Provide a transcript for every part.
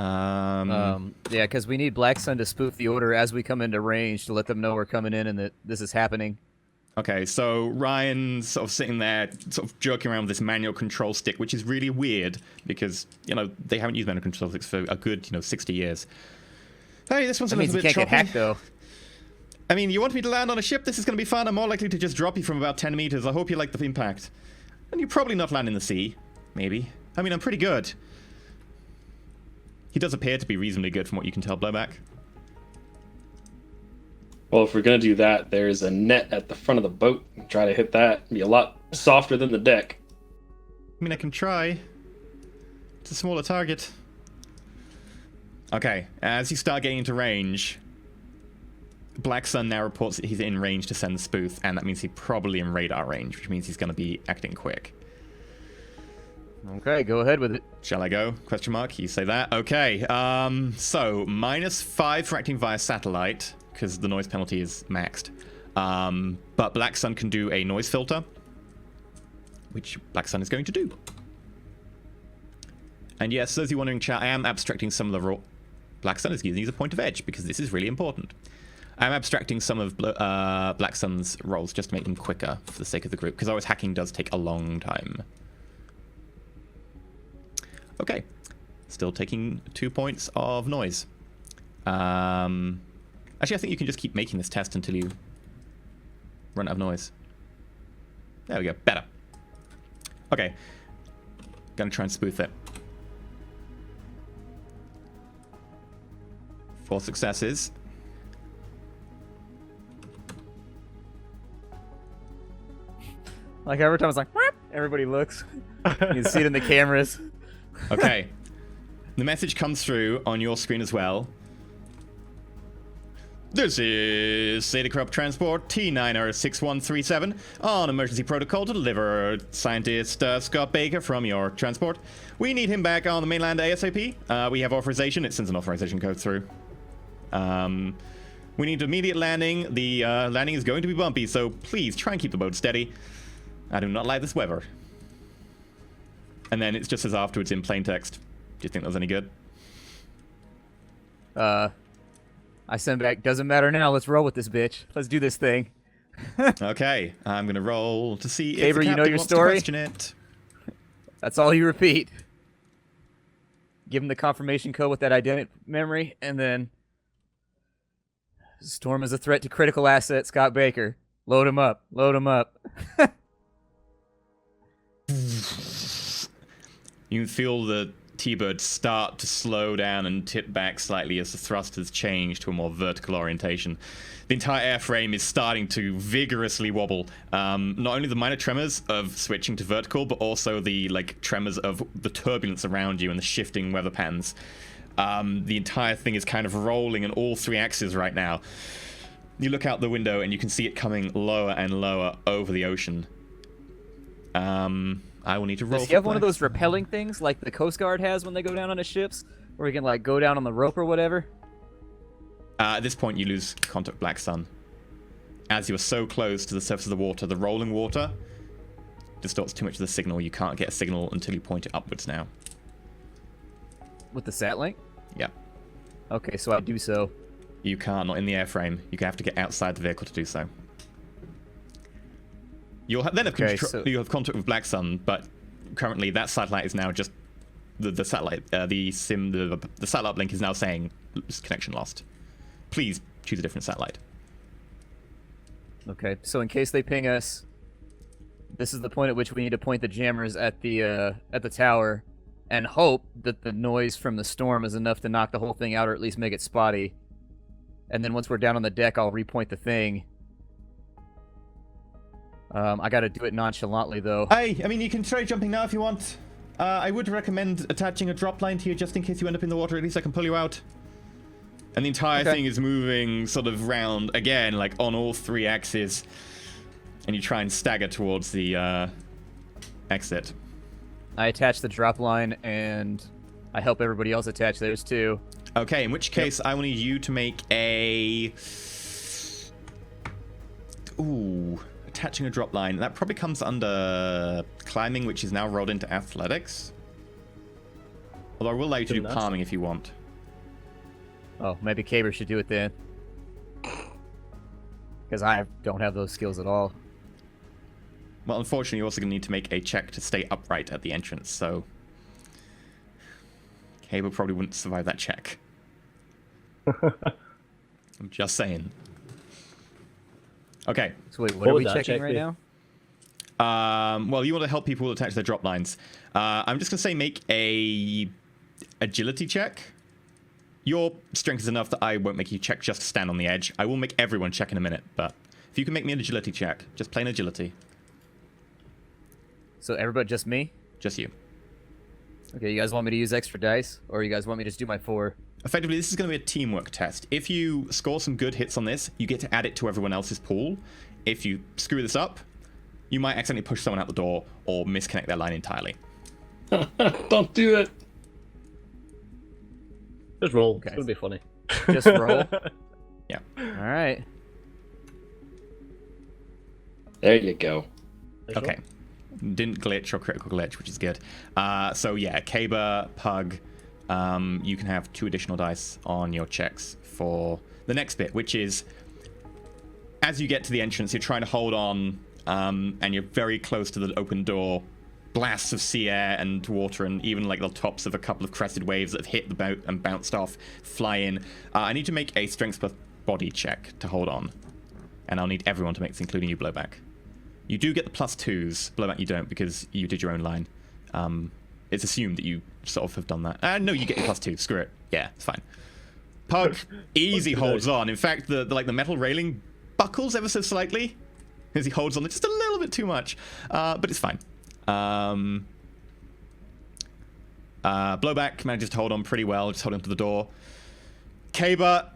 Yeah, because we need Black Sun to spoof the order as we come into range to let them know we're coming in and that this is happening. Okay, so Ryan's sort of sitting there, sort of joking around with this manual control stick, which is really weird because, you know, they haven't used manual control sticks for a good, 60 years. Hey, this one's a little bit choppy. That means you can't get hacked, though. I mean, you want me to land on a ship? This is going to be fun. I'm more likely to just drop you from about 10 meters. I hope you like the impact. And you probably not land in the sea. Maybe. I mean, I'm pretty good. He does appear to be reasonably good from what you can tell, Blowback. Well, if we're going to do that, there's a net at the front of the boat. Try to hit that. It'd be a lot softer than the deck. I mean, I can try. It's a smaller target. Okay, as you start getting into range, Black Sun now reports that he's in range to send the spoof, and that means he's probably in radar range, which means he's going to be acting quick. Okay, go ahead with it. Shall I go? Question mark. You say that. Okay. So -5 for acting via satellite because the noise penalty is maxed. But Black Sun can do a noise filter, which Black Sun is going to do. And yes, those of you wondering, chat, I am abstracting some of the Black Sun is using as a point of edge because this is really important. I'm abstracting some of Black Sun's rolls just to make them quicker for the sake of the group because always hacking does take a long time. Okay, still taking 2 points of noise. Actually, I think you can just keep making this test until you run out of noise. There we go, better. Okay, gonna try and spoof it. 4 successes. Like every time it's like, Whoop! Everybody looks. You can see it in the cameras. Okay. The message comes through on your screen as well. This is Zeta Corrupt Transport T9R6137 on emergency protocol to deliver scientist Scott Baker from your transport. We need him back on the mainland ASAP. We have authorization. It sends an authorization code through. We need immediate landing. The landing is going to be bumpy, so please try and keep the boat steady. I do not like this weather. And then it just says afterwards in plain text. Do you think that was any good? I send back, doesn't matter now, let's roll with this bitch. Let's do this thing. Okay, I'm gonna roll to see Saber, if the you know captain your wants story? to question it. That's all you repeat. Give him the confirmation code with that identity memory, and then Storm is a threat to critical asset, Scott Baker. Load him up. Load him up. You can feel the T-Bird start to slow down and tip back slightly as the thrusters change to a more vertical orientation. The entire airframe is starting to vigorously wobble. Not only the minor tremors of switching to vertical, but also the tremors of the turbulence around you and the shifting weather patterns. The entire thing is kind of rolling in all 3 axes right now. You look out the window and you can see it coming lower and lower over the ocean. I will need to roll. Does he have one of those rappelling things like the Coast Guard has when they go down on his ships? Where he can, go down on the rope or whatever? At this point, you lose contact with Black Sun. As you are so close to the surface of the water, the rolling water distorts too much of the signal. You can't get a signal until you point it upwards now. With the sat link? Yeah. Okay, so I do so. You can't, not in the airframe. You have to get outside the vehicle to do so. You'll then have, you'll have contact with Black Sun, but currently that satellite is now just the satellite. The satellite link is now saying connection lost. Please choose a different satellite. Okay, so in case they ping us, this is the point at which we need to point the jammers at the tower, and hope that the noise from the storm is enough to knock the whole thing out, or at least make it spotty. And then once we're down on the deck, I'll repoint the thing. I gotta do it nonchalantly, though. I mean, you can try jumping now if you want. I would recommend attaching a drop line to you just in case you end up in the water. At least I can pull you out. And the entire thing is moving sort of round, again, on all 3 axes. And you try and stagger towards the exit. I attach the drop line, and I help everybody else attach theirs, too. Okay, in which case, I will need you to make a... Ooh... Attaching a drop line. That probably comes under climbing, which is now rolled into athletics. Although I will allow you to do Nice. palming if you want. Oh, maybe Caber should do it then. Because I don't have those skills at all. Well, unfortunately, you're also going to need to make a check to stay upright at the entrance, so... Caber probably wouldn't survive that check. I'm just saying. Okay. So wait, what are would we that checking check right be? now? Well, you want to help people attach their drop lines. I'm just going to say make a agility check. Your strength is enough that I won't make you check just to stand on the edge. I will make everyone check in a minute, but if you can make me an agility check, just plain agility. So everybody, just me? Just you. Okay, you guys want me to use extra dice? Or you guys want me to just do my 4? Effectively, this is going to be a teamwork test. If you score some good hits on this, you get to add it to everyone else's pool. If you screw this up, you might accidentally push someone out the door or misconnect their line entirely. Don't do it. Just roll. Okay. It's gonna be funny. Just roll? Yeah. Alright. There you go. Nice Okay. Didn't glitch or critical glitch, which is good. So yeah, Caber, Pug, you can have 2 additional dice on your checks for the next bit, which is as you get to the entrance, you're trying to hold on, and you're very close to the open door. Blasts of sea air and water, and even like the tops of a couple of crested waves that have hit the boat and bounced off, fly in. I need to make a strength plus body check to hold on, and I'll need everyone to make this, including you, Blowback. You do get the +2s. Blowback, you don't, because you did your own line. It's assumed that you sort of have done that. No, you get your +2. Screw it. Yeah, it's fine. Pug easy holds on. In fact, the metal railing buckles ever so slightly as he holds on just a little bit too much, but it's fine. Blowback manages to hold on pretty well, just holding to the door. Caber,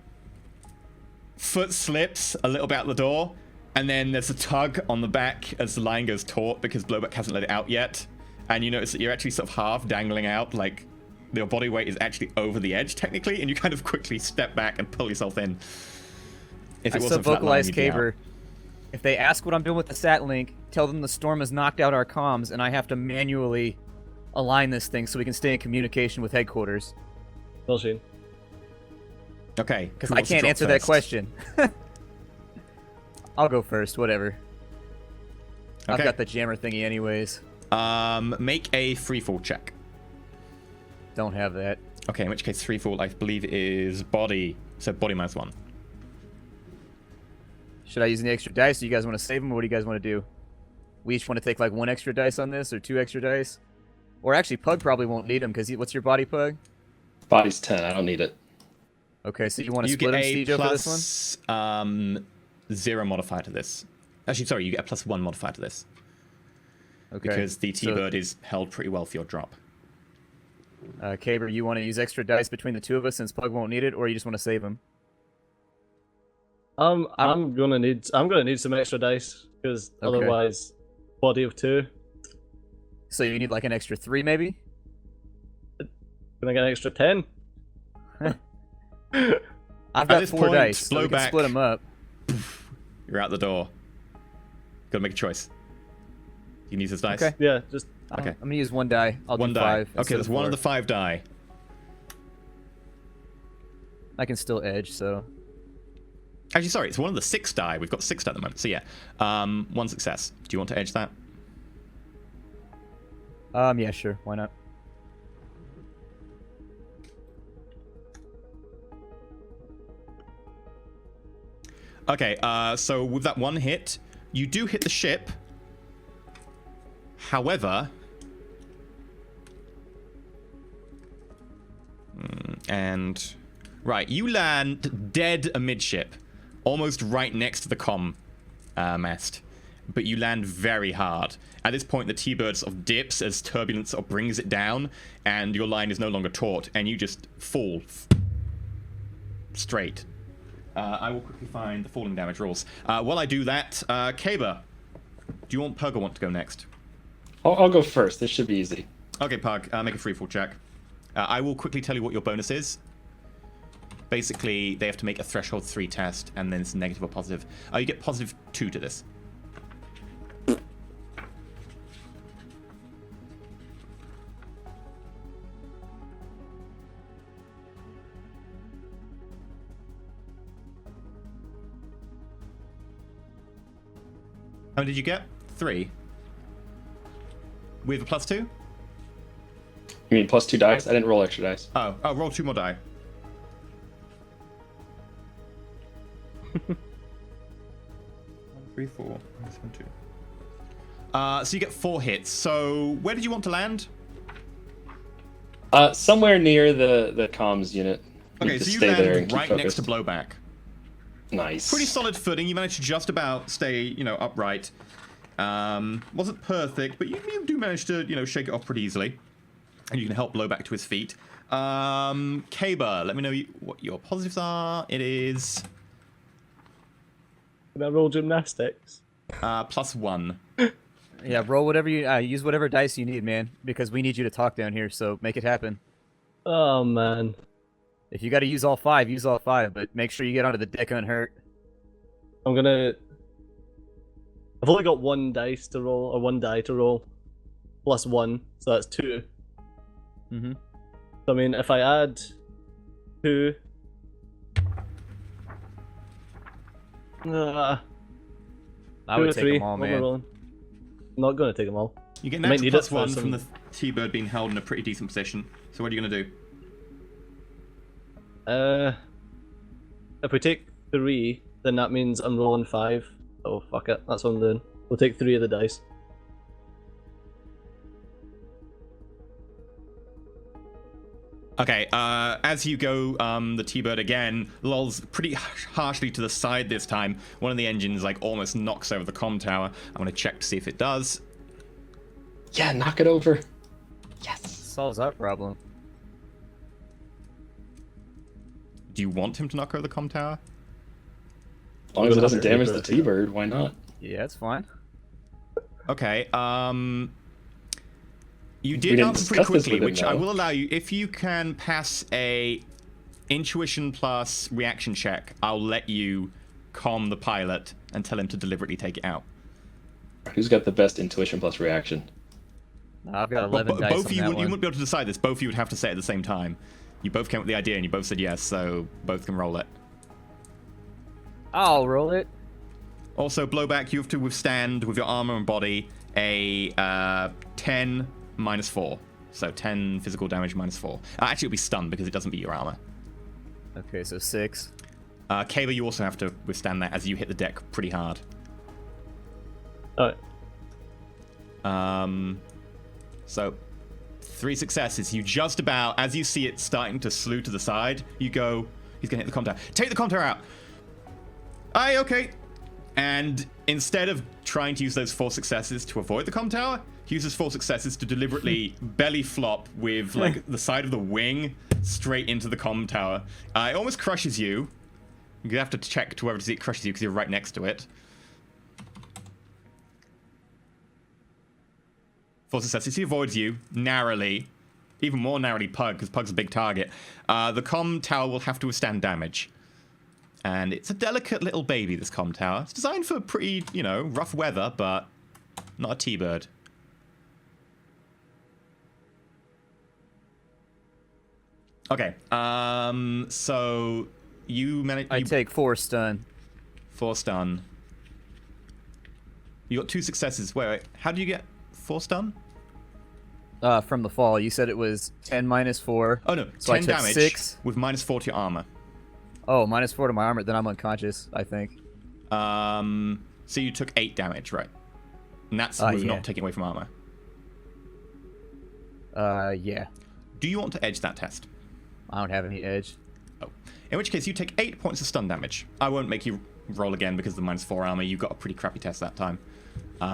foot slips a little bit out the door, and then there's a tug on the back as the line goes taut because Blowback hasn't let it out yet. And you notice that you're actually sort of half dangling out, like your body weight is actually over the edge technically, and you kind of quickly step back and pull yourself in. If I it still wasn't for that line, vocalize you'd be out. Caber. If they ask what I'm doing with the sat link, tell them the storm has knocked out our comms and I have to manually align this thing so we can stay in communication with headquarters. Well seen. Okay. Because who I wants to can't drop answer that first? question. I'll go first, whatever. I've Okay. got the jammer thingy anyways. Make a freefall check. Don't have that. Okay, in which case freefall, I believe, is body. So body -1. Should I use any extra dice? Do you guys want to save them, or what do you guys want to do? We each want to take like 1 extra dice on this, or 2 extra dice? Or actually, Pug probably won't need them, because what's your body, Pug? Body's 10. I don't need it. Okay, so you want to You split get them, a Siege, over this one? +0 modifier to this. Actually, sorry, you get a +1 modifier to this. Okay. Because the so, T-Bird is held pretty well for your drop. Caber, you want to use extra dice between the 2 of us since Pug won't need it, or you just want to save them? I'm gonna need some extra dice because Okay. otherwise, body of 2. So you need like an extra 3, maybe? Can I get an extra 10? I've got this 4 point, dice, so we can Blowback- split them up. You're out the door. Gotta make a choice. You need this dice? Okay. Yeah, just Okay. I'm gonna use 1 die. I'll One do die. 5. Okay, that's one of the 4. 5 die. I can still edge, so Actually, sorry, it's one of the 6 die. We've got 6 die at the moment. So yeah, 1 success. Do you want to edge that? yeah, sure. Why not? Okay, so with that 1 hit, you do hit the ship. However, and right, you land dead amidship, almost right next to the comm mast, but you land very hard. At this point, the T-Bird sort of dips as turbulence sort of brings it down, and your line is no longer taut, and you just fall straight. I will quickly find the falling damage rules. While I do that, Caber, do you want Pug or want to go next? I'll go first. This should be easy. Okay, Pug, make a freefall check. I will quickly tell you what your bonus is. Basically, they have to make a threshold 3 test, and then it's negative or positive. You get +2 to this. How many did you get? 3. With a +2? You mean +2 dice? I didn't roll extra dice. Oh, roll 2 more die. 1, 3, 4, 7, 2. So you get 4 hits. So where did you want to land? Somewhere near the comms unit. Okay, Need to so you stay there and land keep right next to focused. blowback. Nice. Pretty solid footing. You managed to just about stay, upright. Wasn't perfect, but you do manage to, shake it off pretty easily. And you can help blowback to his feet. Kaba, let me know what your positives are. It is Can I roll gymnastics? +1. Yeah, roll whatever you use whatever dice you need, man, because we need you to talk down here. So make it happen. Oh man. If you got to use all 5, use all 5, but make sure you get onto the deck unhurt. I'm gonna. I've only got 1 dice to roll, or 1 die to roll, +1, so that's 2. Mm-hmm. So I mean, if I add 2. I 2 would or take 3. them all, What am I man. rolling? I'm not gonna take them all. You get I might natural need it +1 for from the some- T-bird being held in a pretty decent position. So what are you going to do? If we take 3, then that means I'm rolling 5. Oh fuck it, that's what I'm doing. We'll take 3 of the dice. Okay, as you go, the T-bird again lolls pretty harshly to the side this time. One of the engines, almost knocks over the comm tower. I'm going to check to see if it does. Yeah, knock it over. Yes. Solves that problem. Do you want him to knock over the comm tower? As long as it doesn't Under damage the T-bird, T-bird, why not? Yeah, it's fine. Okay, you We did didn't answer pretty discuss this quickly, with him, which I though. will allow you. If you can pass a intuition plus reaction check, I'll let you calm the pilot and tell him to deliberately take it out. Who's got the best intuition plus reaction? I've got 11 dice Both on of you, that you one. wouldn't be able to decide this. Both of you would have to say it at the same time. You both came up with the idea and you both said yes, so both can roll it. I'll roll it. Also, blowback, you have to withstand with your armor and body a 10 minus 4. So 10 physical damage minus 4. Actually, it'll be stunned because it doesn't beat your armor. Okay, so 6. Kaba, you also have to withstand that as you hit the deck pretty hard. Alright. So 3 successes. You just about, as you see it starting to slew to the side, you go, he's gonna hit the comm tower. Take the comm tower out! Aye, okay. And instead of trying to use those 4 successes to avoid the comm tower, he uses 4 successes to deliberately belly flop with the side of the wing straight into the comm tower. It almost crushes you. You have to check to whether it crushes you because you're right next to it. 4 successes. He avoids you narrowly, even more narrowly Pug, because Pug's a big target. The comm tower will have to withstand damage. And it's a delicate little baby, this comm tower. It's designed for pretty, rough weather, but not a T-bird. Okay, so you manage. I take 4 stun. 4 stun. You got 2 successes. Wait. How do you get 4 stun? From the fall. You said it was 10 minus 4. Oh no, So I 10 took damage 6. with minus 4 to your armor. Oh, minus 4 to my armor. Then I'm unconscious, I think. So you took 8 damage, right? And that's with yeah. not taking away from armor. Yeah. Do you want to edge that test? I don't have any edge. Oh. In which case, you take 8 points of stun damage. I won't make you roll again because of the minus 4 armor. You got a pretty crappy test that time. So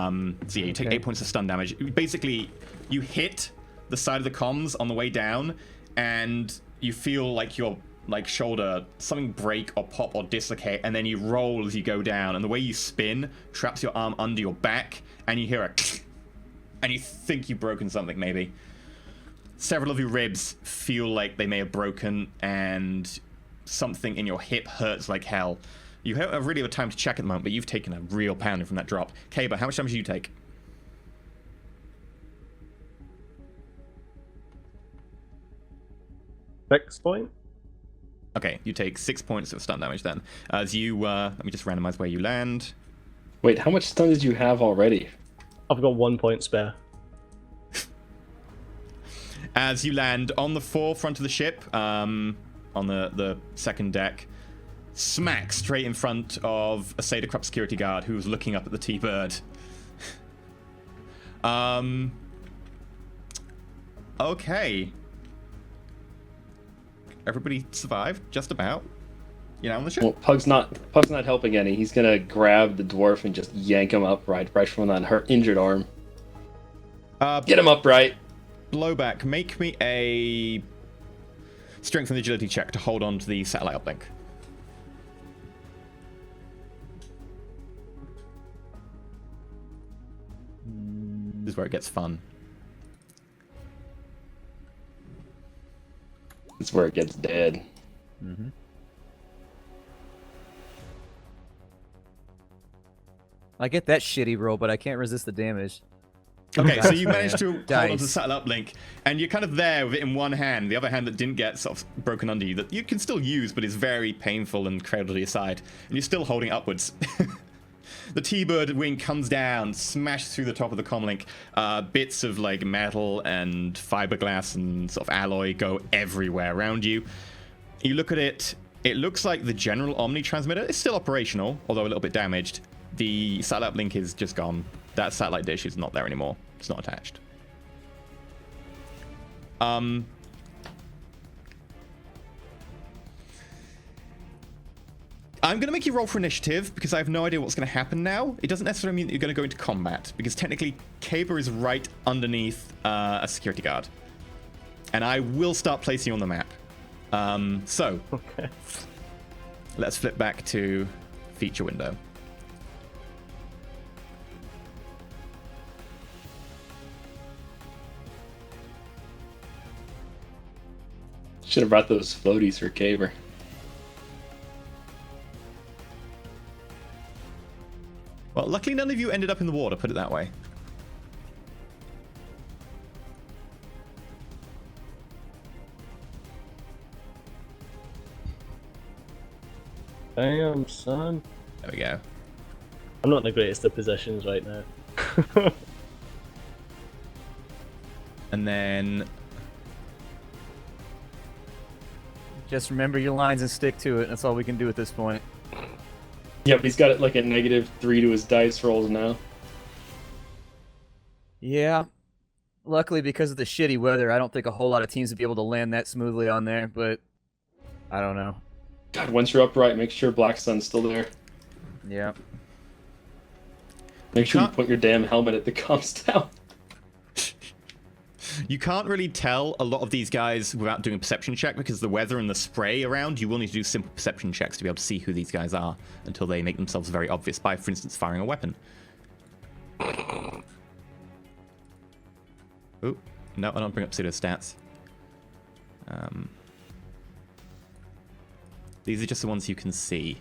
yeah, you take Okay. 8 points of stun damage. Basically, you hit the side of the comms on the way down, and you feel like your shoulder, something break or pop or dislocate, and then you roll as you go down, and the way you spin traps your arm under your back, and you hear a and you think you've broken something, maybe. Several of your ribs feel like they may have broken, and something in your hip hurts like hell. You don't really have time to check at the moment, but you've taken a real pounding from that drop. Kaba, how much damage do you take? Fix point? Okay, you take 6 points of stun damage then. As you, let me just randomize where you land. Wait, how much stun did you have already? I've got 1 point spare. As you land on the forefront of the ship, on the second deck, smack straight in front of a Seder Krupp security guard who was looking up at the T-Bird. Okay. Everybody survived, just about. You know, on the ship. Well, Pug's not helping any. He's gonna grab the dwarf and just yank him upright, right from that injured arm. Get him upright. Blowback, make me a strength and agility check to hold on to the satellite uplink. This is where it gets fun. This is where it gets dead. Mm-hmm. I get that shitty roll, but I can't resist the damage. Okay, so you managed to hold Dice. onto the satellite uplink, and you're kind of there with it in one hand, the other hand that didn't get sort of broken under you, that you can still use, but is very painful and cradled to your side, and you're still holding it upwards. The T-Bird wing comes down, smashes through the top of the comlink. Bits of like metal and fiberglass and sort of alloy go everywhere around you. You look at it, it looks like the general Omni transmitter is still operational, although a little bit damaged. The satellite link is just gone. That satellite dish is not there anymore. It's not attached. I'm going to make you roll for initiative because I have no idea what's going to happen now. It doesn't necessarily mean that you're going to go into combat because technically Caber is right underneath a security guard. And I will start placing you on the map. Okay. Let's flip back to feature window. Should have brought those floaties for Caber. Well, luckily none of you ended up in the water, put it that way. Damn, son. There we go. I'm not in the greatest of positions right now. And then... Just remember your lines and stick to it. That's all we can do at this point. Yep, he's got it like a -3 to his dice rolls now. Yeah. Luckily, because of the shitty weather, I don't think a whole lot of teams would be able to land that smoothly on there, but I don't know. God, once you're upright, make sure Black Sun's still there. Yeah. Make sure you put your damn helmet at the comms tower. You can't really tell a lot of these guys without doing a perception check because the weather and the spray around, you will need to do simple perception checks to be able to see who these guys are until they make themselves very obvious by, for instance, firing a weapon. Oh, no, I don't bring up pseudo stats. These are just the ones you can see.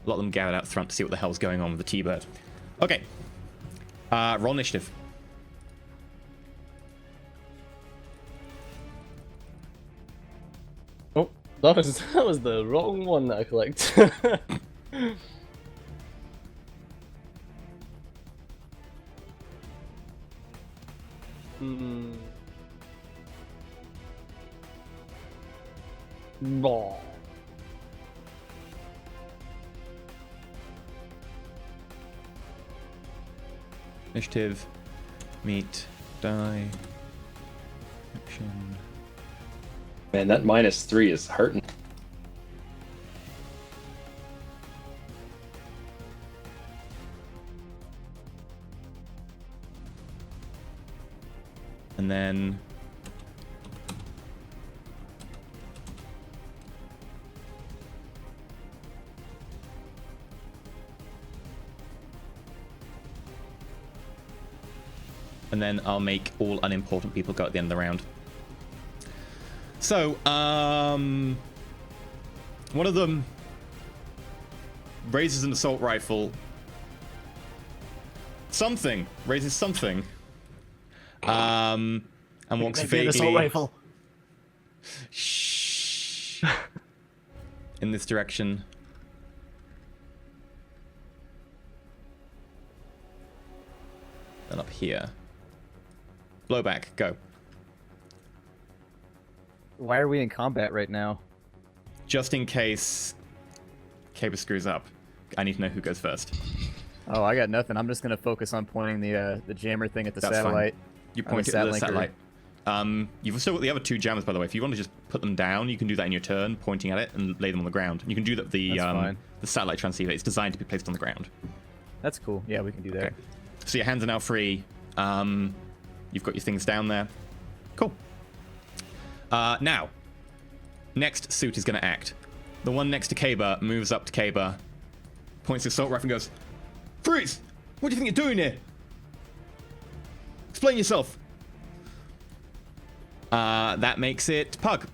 A lot of them gathered out front to see what the hell's going on with the T-Bird. Okay. Roll initiative. Oh, that was the wrong one that I collected. No. Initiative, meet, die, action. Man, that -3 is hurting. And then I'll make all unimportant people go at the end of the round. So, one of them raises an assault rifle. Raises something. And walks vaguely... An assault rifle. Shh. In this direction. then up here. Blowback, go. Why are we in combat right now? Just in case Caber screws up, I need to know who goes first. Oh, I got nothing. I'm just gonna focus on pointing the jammer thing at the That's satellite. fine. You point it at the linker. satellite. You've still got the other 2 jammers, by the way. If you want to just put them down, you can do that in your turn, pointing at it and lay them on the ground. You can do that. The satellite transceiver. It's designed to be placed on the ground. That's cool. Yeah, we can do that. Okay. So your hands are now free. You've got your things down there. Cool. Now, next suit is going to act. The one next to Caber moves up to Caber, points to assault rifle and goes, "Freeze! What do you think you're doing here? Explain yourself." That makes it Pug.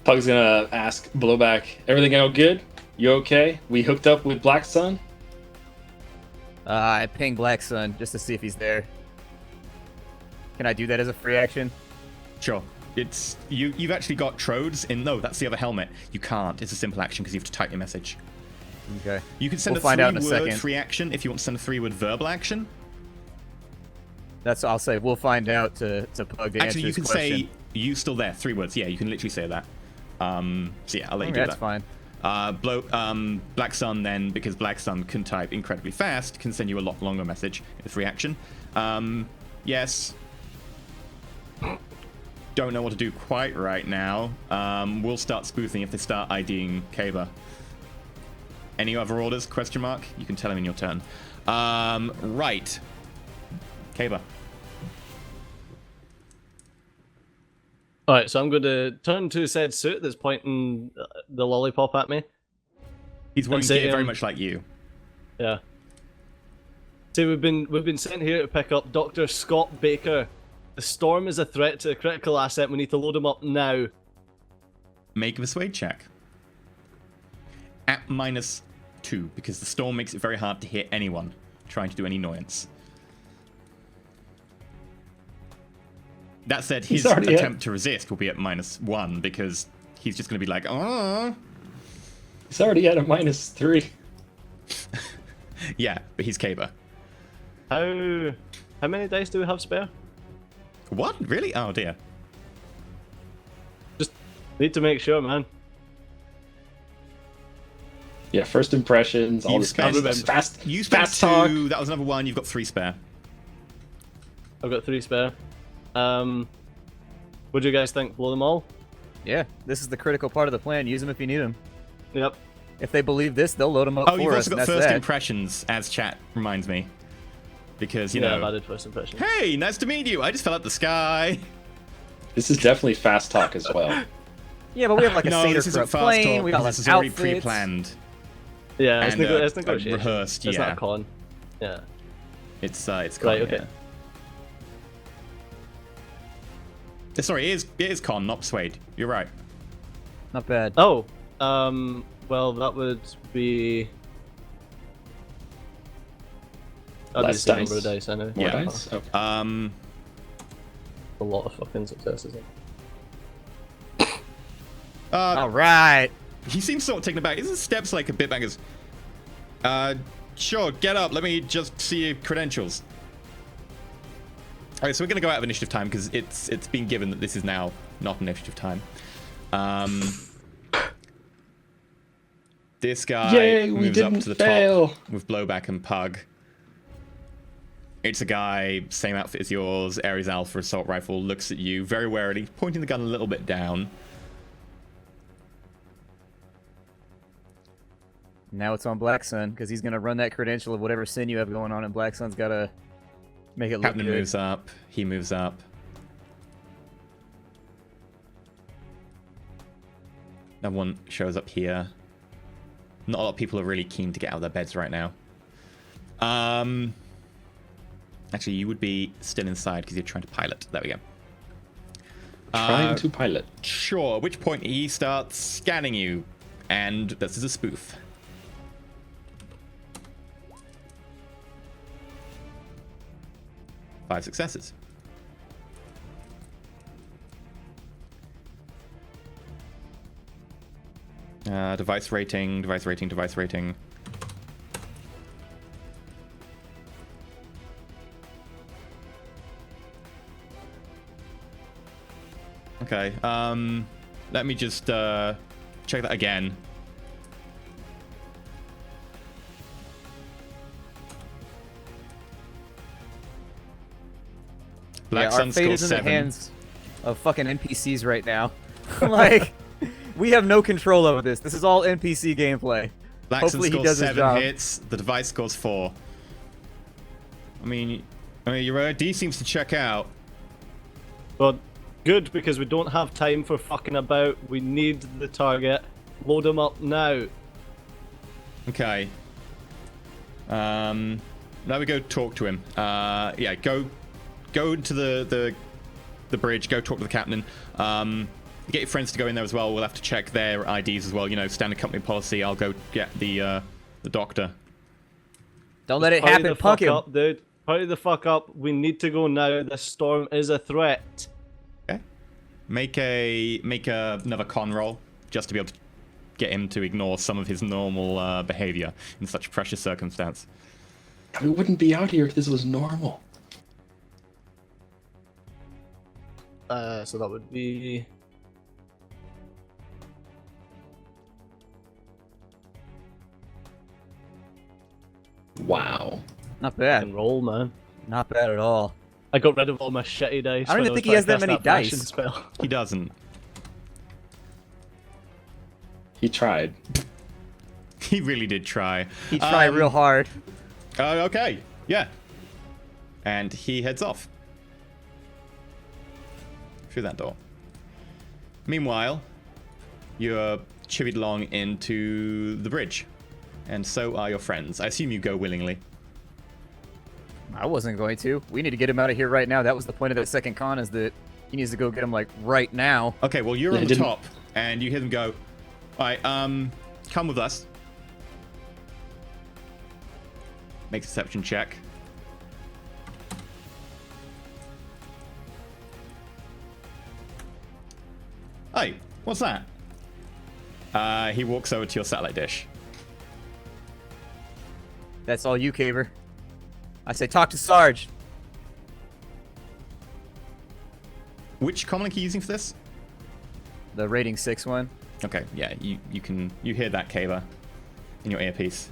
Pug's gonna ask Blowback, everything out good? You okay? We hooked up with Black Sun? I ping Black Sun just to see if he's there. Can I do that as a free action? Sure. It's you've actually got Trodes in. No, that's the other helmet. You can't. It's a simple action because you have to type your message. Okay. You can send We'll a find out in a 3-word second. free action if you want to send a 3-word verbal action. That's I'll say. We'll find out to Pug to answer Actually, you his can question. say you still there. 3 words. Yeah, you can literally say that. So yeah, I'll let you do That's that. fine. Black Sun then, because Black Sun can type incredibly fast, can send you a lot longer message in a free action. Yes. Don't know what to do quite right now. We'll start spoofing if they start IDing Caber. Any other orders? Question mark. You can tell him in your turn. Right. Caber. Alright, so I'm going to turn to said suit that's pointing the lollipop at me. He's wearing say, gear very much like you. Yeah. See, we've been sent here to pick up Dr. Scott Baker. The storm is a threat to a critical asset. We need to load him up now. Make a persuade check. At -2, because the storm makes it very hard to hit anyone trying to do any annoyance. That said, his attempt to resist will be at -1 because he's just going to be like, oh. He's already at a -3. Yeah, but he's Caber. How many dice do we have spare? What? Really? Oh dear. Just need to make sure, man. Yeah, first impressions, all You this spent, kind of fast, you spent fast talk. 2. That was another 1. You've got 3 spare. I've got 3 spare. What do you guys think? Blow them all? Yeah, this is the critical part of the plan. Use them if you need them. Yep. If they believe this, they'll load them up Oh, for you've us. also and got that's first that. impressions, as chat reminds me. Because, you Yeah, know... I've added first impression. Hey, nice to meet you. I just fell out the sky. This is definitely fast talk as well. Yeah, but we have like a No, satyr this for isn't a fast plane. talk. We got This is like already outfits. pre-planned. Yeah, it's, And, it's negotiation. rehearsed, It's yeah. not a con. Yeah. It's Right, con, okay. yeah. Sorry, it is con, not persuade. You're right. Not bad. Oh, well, that would be... That'd be the Less same dice. number of dice, anyway. More Yeah. dice? Okay. A lot of fucking successes. All right. He seems somewhat taken aback. His steps like a bit back as, sure, get up. Let me just see your credentials. Okay, so we're gonna go out of initiative time because it's been given that this is now not initiative time. This guy Yay, we moves up didn't to the fail. top with Blowback and Pug. It's a guy, same outfit as yours, Ares Alpha assault rifle, looks at you very warily, pointing the gun a little bit down. Now it's on Black Sun because he's gonna run that credential of whatever sin you have going on, and Black Sun's gotta make it look Captain good. moves up, he moves up. Another one shows up here. Not a lot of people are really keen to get out of their beds right now. Actually, you would be still inside because you're trying to pilot. There we go. Trying to pilot. Sure, at which point he starts scanning you. And this is a spoof. Five successes. Device rating, device rating, device rating. Okay. Let me just check that again. Black our Sun fate scores is in the 7. hands of fucking NPCs right now. Like, we have no control over this. This is all NPC gameplay. Black Sun Hopefully he scores does his 7 job. hits. The device scores 4. I mean, your ID seems to check out. But good, because we don't have time for fucking about. We need the target. Load him up now. Okay. Now we go talk to him. Yeah, go into the bridge. Go talk to the captain. Get your friends to go in there as well. We'll have to check their IDs as well. You know, standard company policy. I'll go get the doctor. Don't let it Hurry happen. the Punk fuck him. up, dude. Hurry the fuck up. We need to go now. The storm is a threat. Okay. Make another con roll just to be able to get him to ignore some of his normal behavior in such a precious circumstance. We wouldn't be out here if this was normal. So that would be... Wow. Not bad. and roll, man. Not bad at all. I got rid of all my shitty dice. I don't when even was think he trying has to that cast many passion dice. Spell. He doesn't. He tried. He really did try. He tried real hard. Okay. Yeah. And he heads off. Through that door. Meanwhile, you're chivied along into the bridge. And so are your friends. I assume you go willingly. I wasn't going to. We need to get him out of here right now. That was the point of that second con, is that he needs to go get him, like, right now. Okay, well, you're Yeah, on the didn't- top, and you hear them go, alright, come with us. Make a deception check. Hey, what's that? He walks over to your satellite dish. That's all you, Caver. I say talk to Sarge. Which common link are you using for this? The rating 6 one. Okay, yeah, you hear that, Kava, in your earpiece.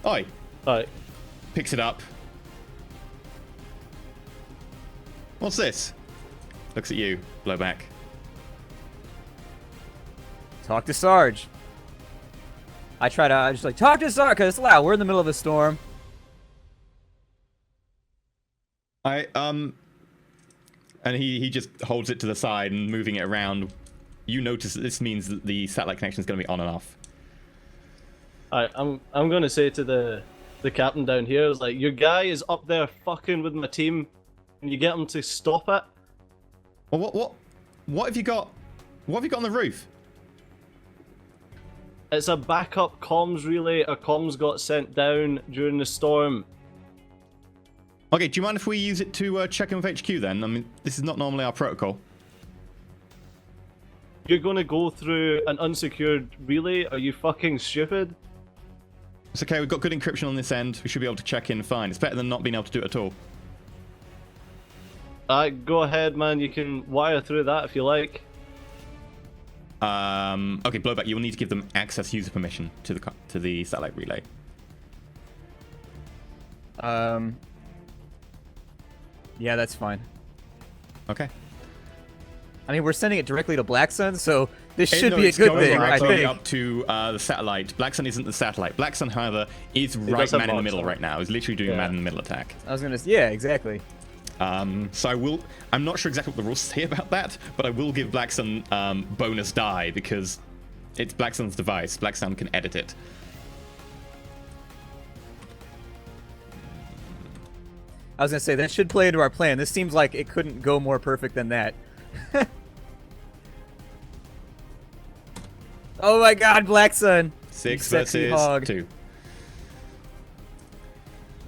Oi, Alright. picks it up. What's this? Looks at you, blowback. Talk to Sarge. I just like, talk to Sarge, because it's loud. We're in the middle of a storm. And he just holds it to the side and moving it around. You notice that this means that the satellite connection is going to be on and off. I'm gonna say to the captain down here, is like, your guy is up there fucking with my team. Can you get him to stop it? Well, what have you got? What have you got on the roof? It's a backup comms relay. Our comms got sent down during the storm. Okay, do you mind if we use it to check in with HQ then? I mean, this is not normally our protocol. You're gonna go through an unsecured relay? Are you fucking stupid? It's okay, we've got good encryption on this end. We should be able to check in fine. It's better than not being able to do it at all. Go ahead, man. You can wire through that if you like. Okay, blowback. You will need to give them access user permission to the satellite relay. Yeah, that's fine. Okay. I mean, we're sending it directly to Black Sun, so this should No, be a it's good going thing, I directly think. up to the satellite. Black Sun isn't the satellite. Black Sun, however, is right does have man in the marks middle on it. right now. He's literally doing a Yeah. man in the middle attack. I was gonna, yeah, exactly. So I'm not sure exactly what the rules say about that, but I will give Black Sun bonus die because it's Black Sun's device. Black Sun can edit it. I was gonna say, that should play into our plan. This seems like it couldn't go more perfect than that. Oh my god, Black Sun! 6 You sexy versus hog. 2.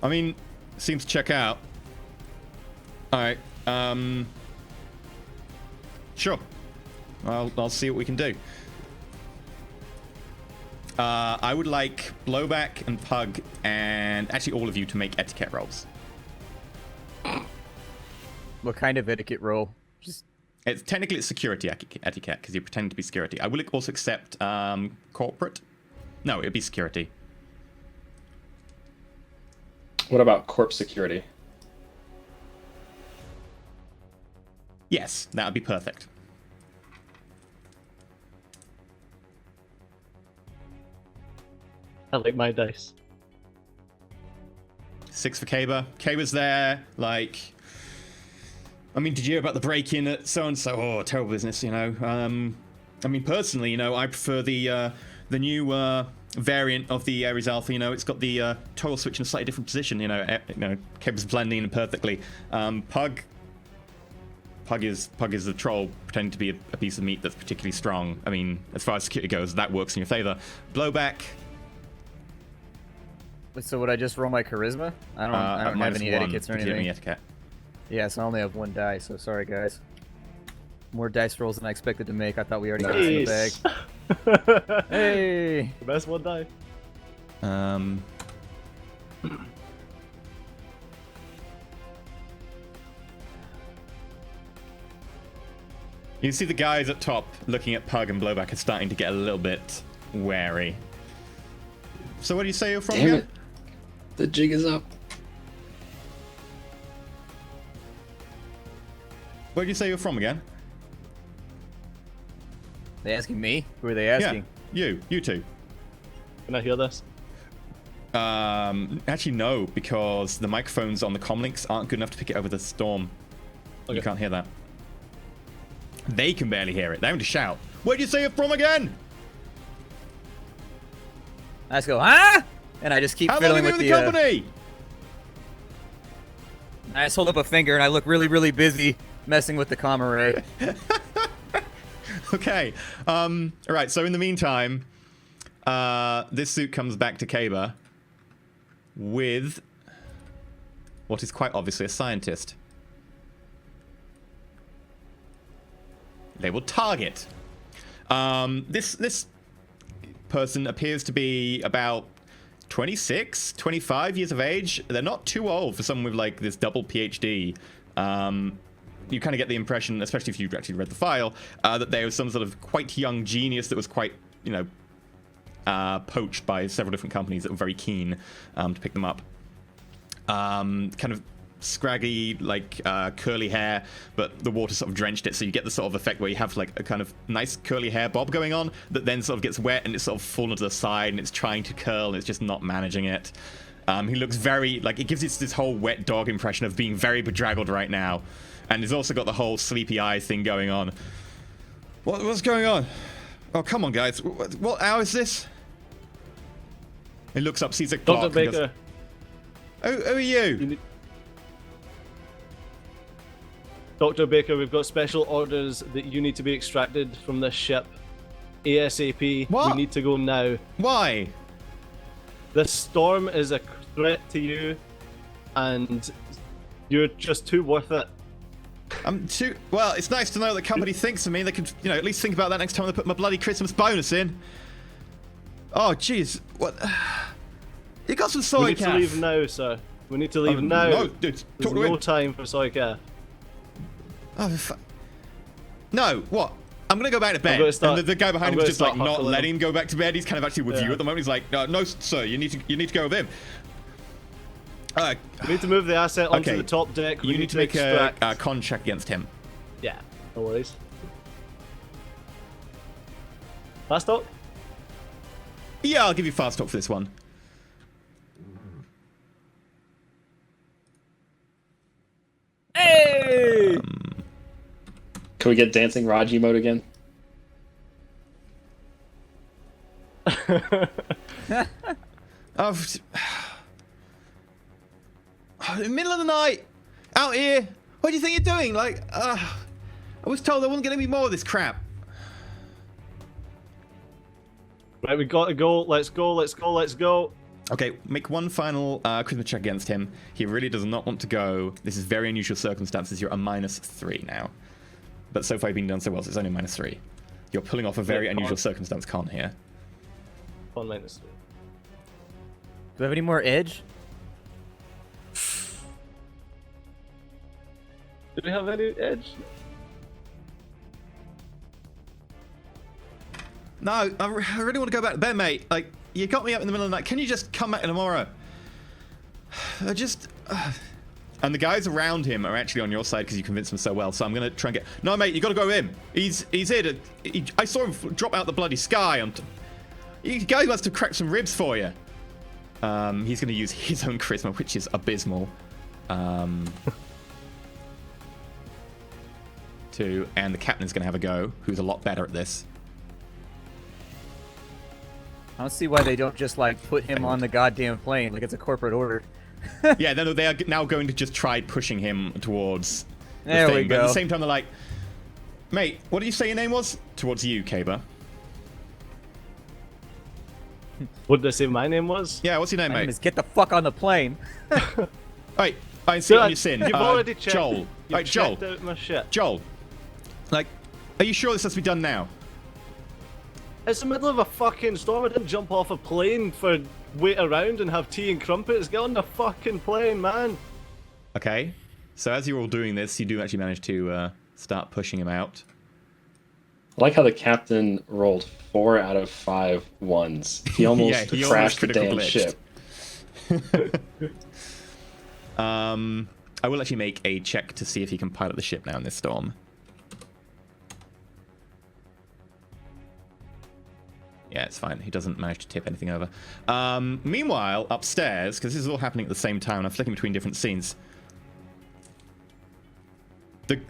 I mean, seems to check out. Alright, sure. I'll see what we can do. I would like Blowback and Pug and actually all of you to make etiquette rolls. What kind of etiquette roll? Just It's technically it's security etiquette because you're pretending to be security. I will also accept corporate. No, it'd be security. What about corp security? Yes, that would be perfect. I like my dice. 6 for Kaba. Kaba's there, like... I mean, did you hear about the break-in at so-and-so? Oh, terrible business, you know. I mean, personally, you know, I prefer the new variant of the Ares Alpha. You know, it's got the toggle switch in a slightly different position. You know, Kaba's blending in perfectly. Pug is a troll pretending to be a piece of meat that's particularly strong. I mean, as far as security goes, that works in your favor. Blowback. so would I just roll my charisma? I don't have any etiquettes or anything. Etiquette. Yeah, so I only have 1 die, so sorry guys. More dice rolls than I expected to make. I thought we already got this in the bag. Hey! The best 1 die. You see the guys at top looking at Pug and Blowback are starting to get a little bit wary. So what do you say you're from Damn again? it. The jig is up. Where do you say you're from again? They asking me? Who are they asking? Yeah, you two. Can I hear this? Actually no, because the microphones on the comlinks aren't good enough to pick it over the storm. Okay. You can't hear that. They can barely hear it. They have to shout. Where do you say you're from again? I just go, huh? And I just keep How long fiddling have you with been the with the company? I just hold up a finger and I look really, really busy messing with the comm array. Okay. All right. So in the meantime, this suit comes back to Kaba with what is quite obviously a scientist. Labeled target. This person appears to be about 26, 25 years of age. They're not too old for someone with like this double PhD. You kind of get the impression, especially if you've actually read the file, that they were some sort of quite young genius that was quite, you know, poached by several different companies that were very keen to pick them up. Kind of scraggy, like curly hair, but the water sort of drenched it, so you get the sort of effect where you have like a kind of nice curly hair bob going on that then sort of gets wet and it's sort of fallen to the side and it's trying to curl and it's just not managing it. He looks very, like, it gives us this whole wet dog impression of being very bedraggled right now. And he's also got the whole sleepy eye thing going on. What's going on? Oh, come on, guys. What hour is this? He looks up, sees a clock. Dr. Baker. Goes, who are you? Dr. Baker, we've got special orders that you need to be extracted from this ship. ASAP. What? We need to go now. Why? This storm is a threat to you, and you're just too worth it. I'm too... Well, it's nice to know that the company thinks of me. They could, you know, at least think about that next time they put my bloody Christmas bonus in. Oh, jeez. What? You got some soy We need to leave now, sir. We need to leave now. No, dude. There's Talk to no him. time for soy calf. Oh, no, what? I'm gonna go back to bed. gonna start- And the guy behind I'm him gonna is just like start not huckling letting him go back to bed. He's kind of actually with you Yeah. at the moment. He's like, no, sir, you need to go with him. We need to move the asset onto Okay. the top deck. We You need to make extract. a con check against him. Yeah, no worries. Last talk? Yeah, I'll give you fast talk for this one. Hey! Can we get dancing Raji mode again? In the middle of the night, out here. What do you think you're doing? Like, I was told there wasn't going to be more of this crap. Right, we gotta go. Let's go, let's go, let's go. Okay, make one final charisma check against him. He really does not want to go. This is very unusual circumstances. You're a -3 now. But so far you've been done so well, so it's only -3. You're pulling off a very Yeah, unusual circumstance con here. 1 -3. Do we have any more edge? we have any edge? No, I really want to go back to bed, mate. Like, you got me up in the middle of the night. Can you just come back tomorrow? And the guys around him are actually on your side because you convinced them so well. So I'm gonna try and get. No, mate, you got to go in. He's here to. I saw him drop out the bloody sky. The guy wants to crack some ribs for you. He's gonna use his own charisma, which is abysmal. And the captain's gonna have a go, who's a lot better at this. I don't see why they don't just like put him on the goddamn plane like it's a corporate order. Yeah, they are now going to just try pushing him towards the there thing. we go. But at the same time, they're like, mate, what did you say your name was? Towards you, Kaba. What did I say my name was? Yeah, what's your name, My name mate? is get the fuck on the plane. Right, I see So, on your sin. You've already checked. Joel. You've Right, Joel. checked out my shit. Joel. Like, are you sure this has to be done now? It's the middle of a fucking storm. I didn't jump off a plane for wait around and have tea and crumpets. Get on the fucking plane, man. Okay. So as you're all doing this, you do actually manage to start pushing him out. I like how the captain rolled 4 out of 5 ones. He almost Yeah, he crashed the critical damn glitched. ship. I will actually make a check to see if he can pilot the ship now in this storm. Yeah, it's fine. He doesn't manage to tip anything over. Meanwhile, upstairs, because this is all happening at the same time, and I'm flicking between different scenes.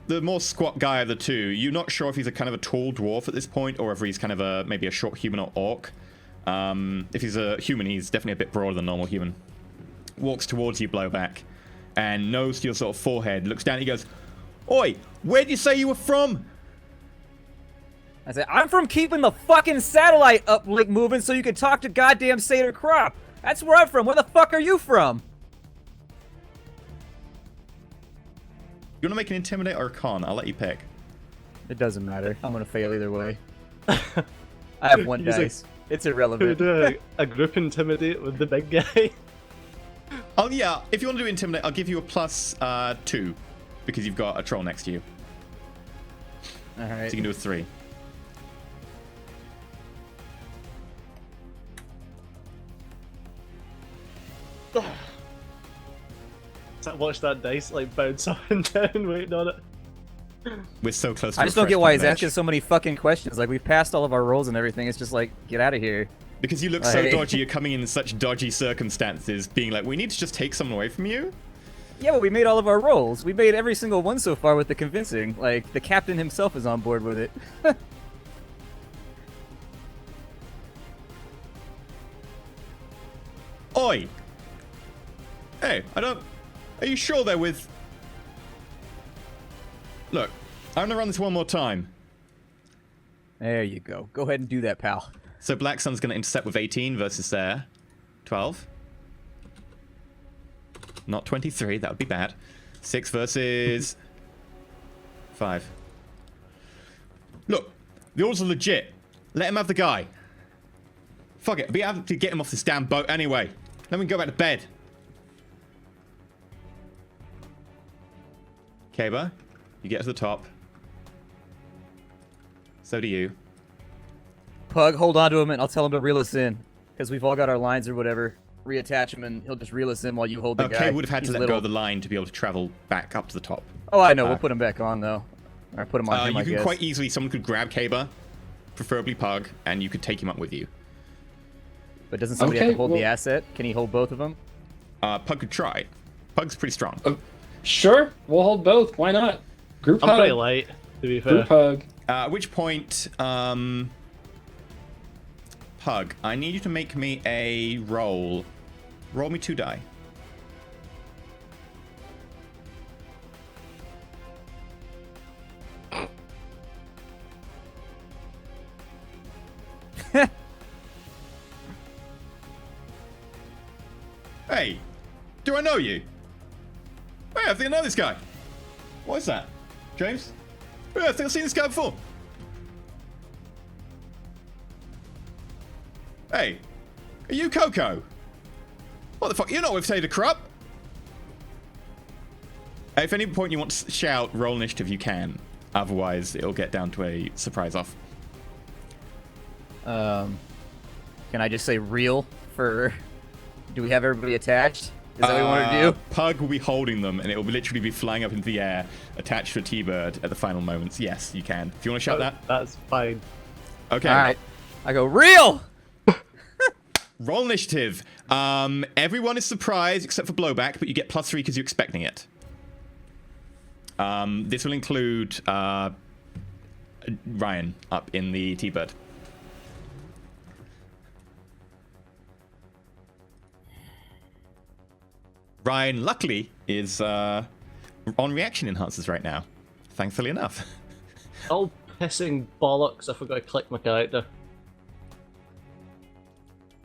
The more squat guy of the two, you're not sure if he's a kind of a tall dwarf at this point, or if he's kind of maybe a short human or orc. If he's a human, he's definitely a bit broader than normal human. Walks towards you, Blowback, and nose to your sort of forehead, looks down, he goes, "Oi, where'd you say you were from?" I said, I'm from keeping the fucking satellite uplink moving so you can talk to goddamn Seder Crop. That's where I'm from. Where the fuck are you from? You want to make an intimidate or a con? I'll let you pick. It doesn't matter. I'm gonna fail either way. I have one He's dice. It's Could irrelevant. do a group intimidate with the big guy. Oh yeah, if you want to do intimidate, I'll give you a +2 because you've got a troll next to you. All right. So you can do a 3. Watch that dice like bounce up and down, waiting on it. We're so close to I just don't get refresh why point he's match. asking so many fucking questions. Like, we've passed all of our rolls and everything. It's just like, get out of here. Because you look so Like- dodgy, you're coming in such dodgy circumstances, being like, we need to just take someone away from you? Yeah, but we made all of our rolls. We made every single one so far with the convincing. Like, the captain himself is on board with it. Oi! Hey, are you sure they're with... Look, I'm gonna run this one more time. There you go. Go ahead and do that, pal. So Black Sun's gonna intercept with 18 versus their 12. Not 23, that would be bad. 6 versus 5. Look, the orders are legit. Let him have the guy. Fuck it, be able to get him off this damn boat anyway. Then we can go back to bed. Kaba, you get to the top. So do you. Pug, hold on to him and I'll tell him to reel us in. Because we've all got our lines or whatever. Reattach him and he'll just reel us in while you hold the guy. Okay, would have had He's to let little. go of the line to be able to travel back up to the top. Oh, I know. We'll put him back on, though. Or put him on him, You I can guess. quite easily, someone could grab Kaba, preferably Pug, and you could take him up with you. But doesn't somebody have Okay, to hold well- the asset? Can he hold both of them? Pug could try. Pug's pretty strong. Sure, we'll hold both. Why not? Group I'm pretty hug. light, to be fair. Group hug. At which point, Pug, I need you to make me a roll. Roll me 2 die. Hey, do I know you? Hey, I think I know this guy. What is that? James? Yeah, I think I've seen this guy before. Hey, are you Coco? What the fuck? You're not with Seder Krupp? If at any point you want to shout, roll initiative, you can. Otherwise, it'll get down to a surprise off. Can I just say real for... Do we have everybody attached? Is that what we want to do? Pug will be holding them, and it will literally be flying up into the air, attached to a T-bird at the final moments. Yes, you can. If you want to shout that. That's fine. Okay. All right. I go, real! Roll initiative. Everyone is surprised except for Blowback, but you get +3 because you're expecting it. This will include Ryan up in the T-bird. Ryan, luckily, is on reaction enhancers right now. Thankfully enough. Oh, pissing bollocks. I forgot to click my character.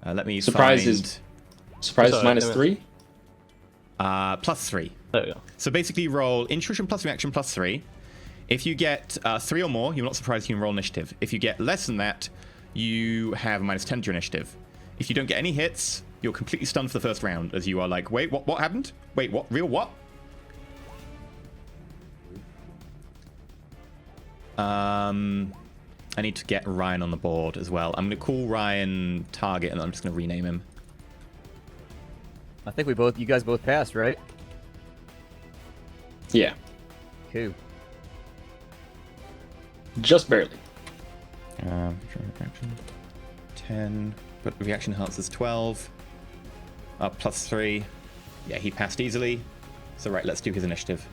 Let me Surprise find... is -3? +3. There we go. So basically roll intuition plus reaction +3. If you get 3 or more, you're not surprised you can roll initiative. If you get less than that, you have -10 to your initiative. If you don't get any hits, you're completely stunned for the first round, as you are like, wait, what happened? Wait, what? Real what? I need to get Ryan on the board as well. I'm going to call Ryan target, and I'm just going to rename him. I think you guys both passed, right? Yeah, Cool. just barely. Reaction 10, but reaction enhances 12. +3. Yeah, he passed easily. So right, let's do his initiative.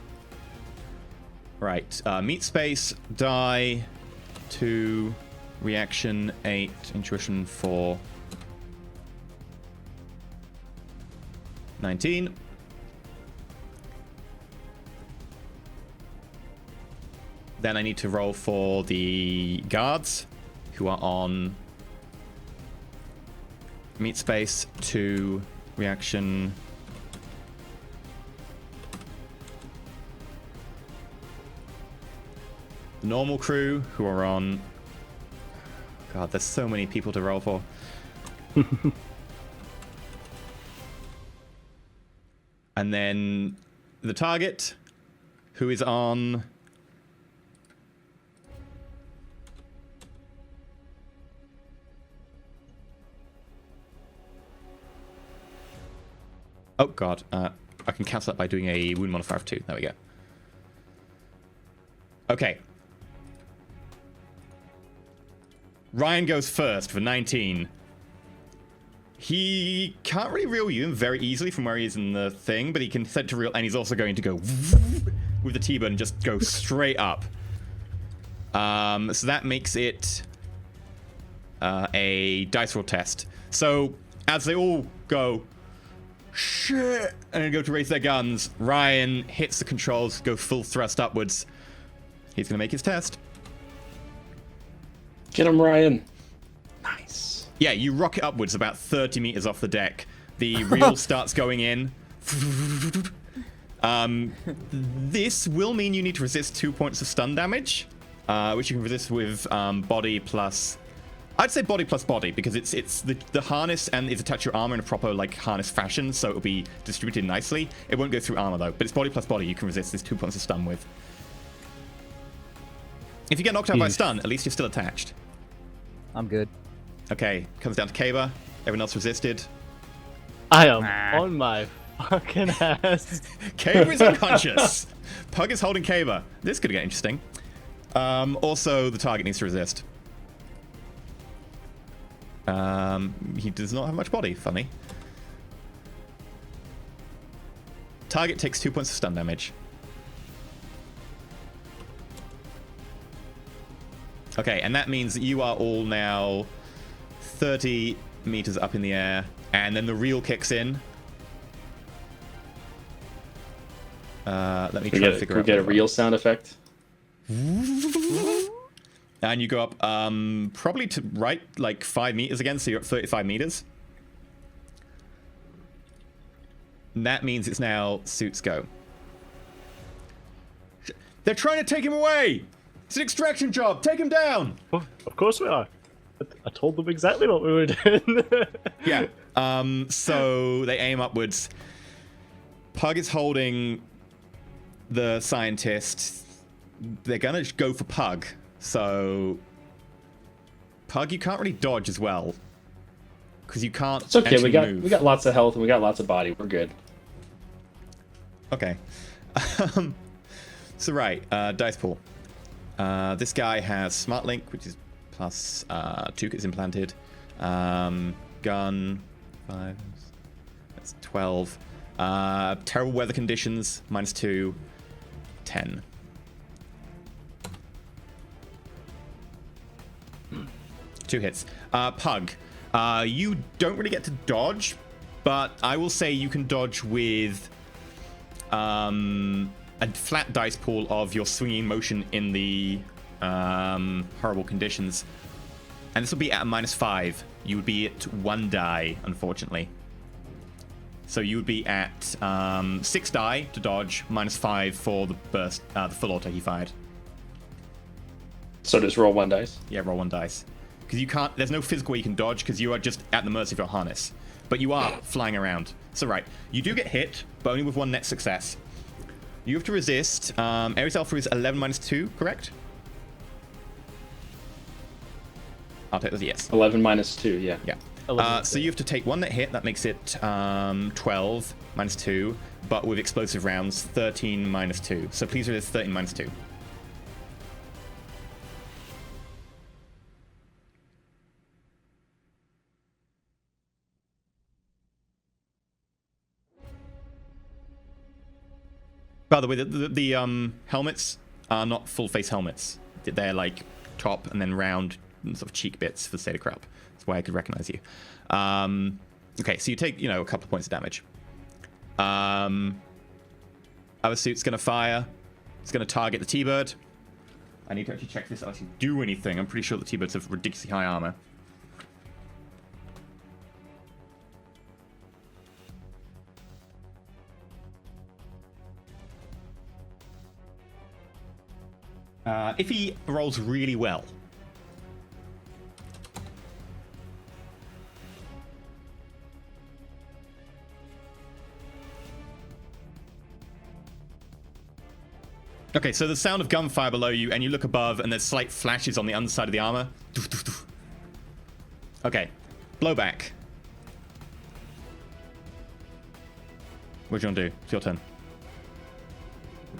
Right, meat space, die, 2, reaction 8, intuition 4, 19. Then I need to roll for the guards, who are on meat space, 2, reaction. The normal crew, who are on... God, there's so many people to roll for. And then the target, who is on... Oh, God. I can cancel that by doing a wound modifier of 2. There we go. Okay. Ryan goes first for 19. He can't really reel you in very easily from where he is in the thing, but he can set to reel, and he's also going to go with the T-bird and just go straight up. So that makes it a dice roll test. So as they all go, shit, and go to raise their guns, Ryan hits the controls, go full thrust upwards. He's gonna make his test. Get him, Ryan. Nice. Yeah, you rocket upwards about 30 meters off the deck. The reel starts going in. This will mean you need to resist 2 points of stun damage, which you can resist with body plus... I'd say body plus body, because it's the harness and it's attached to your armor in a proper like harness fashion, so it'll be distributed nicely. It won't go through armor though, but it's body plus body you can resist this 2 points of stun with. If you get knocked out by stun, at least you're still attached. I'm good. Okay, comes down to Kaba. Everyone else resisted. I am on my fucking ass. Kaba is unconscious. Pug is holding Kaba. This could get interesting. Also, the target needs to resist. He does not have much body, funny. Target takes 2 points of stun damage. Okay, and that means that you are all now 30 meters up in the air, and then the reel kicks in. Let me try to figure out. Can we get a real sound effect? And you go up probably to right like 5 meters again, so you're at 35 meters. And that means it's now Suit's go. They're trying to take him away! It's an extraction job! Take him down! Oh, of course we are. I told them exactly what we were doing. Yeah. So they aim upwards. Pug is holding the scientist, they're gonna go for Pug. So, Pug, you can't really dodge as well, because you can't. It's okay. We move. got lots of health and we got lots of body. We're good. Okay. So right, dice pool. This guy has Smart Link, which is plus 2 gets implanted. Gun 5. That's 12. Terrible weather conditions -2. 10. Two hits. Pug. You don't really get to dodge, but I will say you can dodge with a flat dice pool of your swinging motion in the horrible conditions. And this will be at a -5. You would be at 1 die, unfortunately. So you would be at 6 die to dodge, -5 for the burst, the full auto he fired. So just roll 1 dice? Yeah, roll 1 dice. Because you can't, there's no physical way you can dodge because you are just at the mercy of your harness. But you are flying around. So right, you do get hit, but only with 1 net success. You have to resist. Ares Alpha is 11 -2, correct? I'll take this, yes. 11 -2, yeah. Yeah. So you have to take 1 net hit, that makes it 12 -2, but with explosive rounds, 13 -2. So please resist 13 -2. By the way, the helmets are not full face helmets. They're like top and then round sort of cheek bits for the state of crap. That's why I could recognize you. Okay, so you take, a couple of points of damage. Other suit's going to fire. It's going to target the T-Bird. I need to actually check this actually do anything. I'm pretty sure the T-Birds have ridiculously high armor. If he rolls really well. Okay, so the sound of gunfire below you, and you look above, and there's slight flashes on the underside of the armor. Okay, blowback. What do you want to do? It's your turn.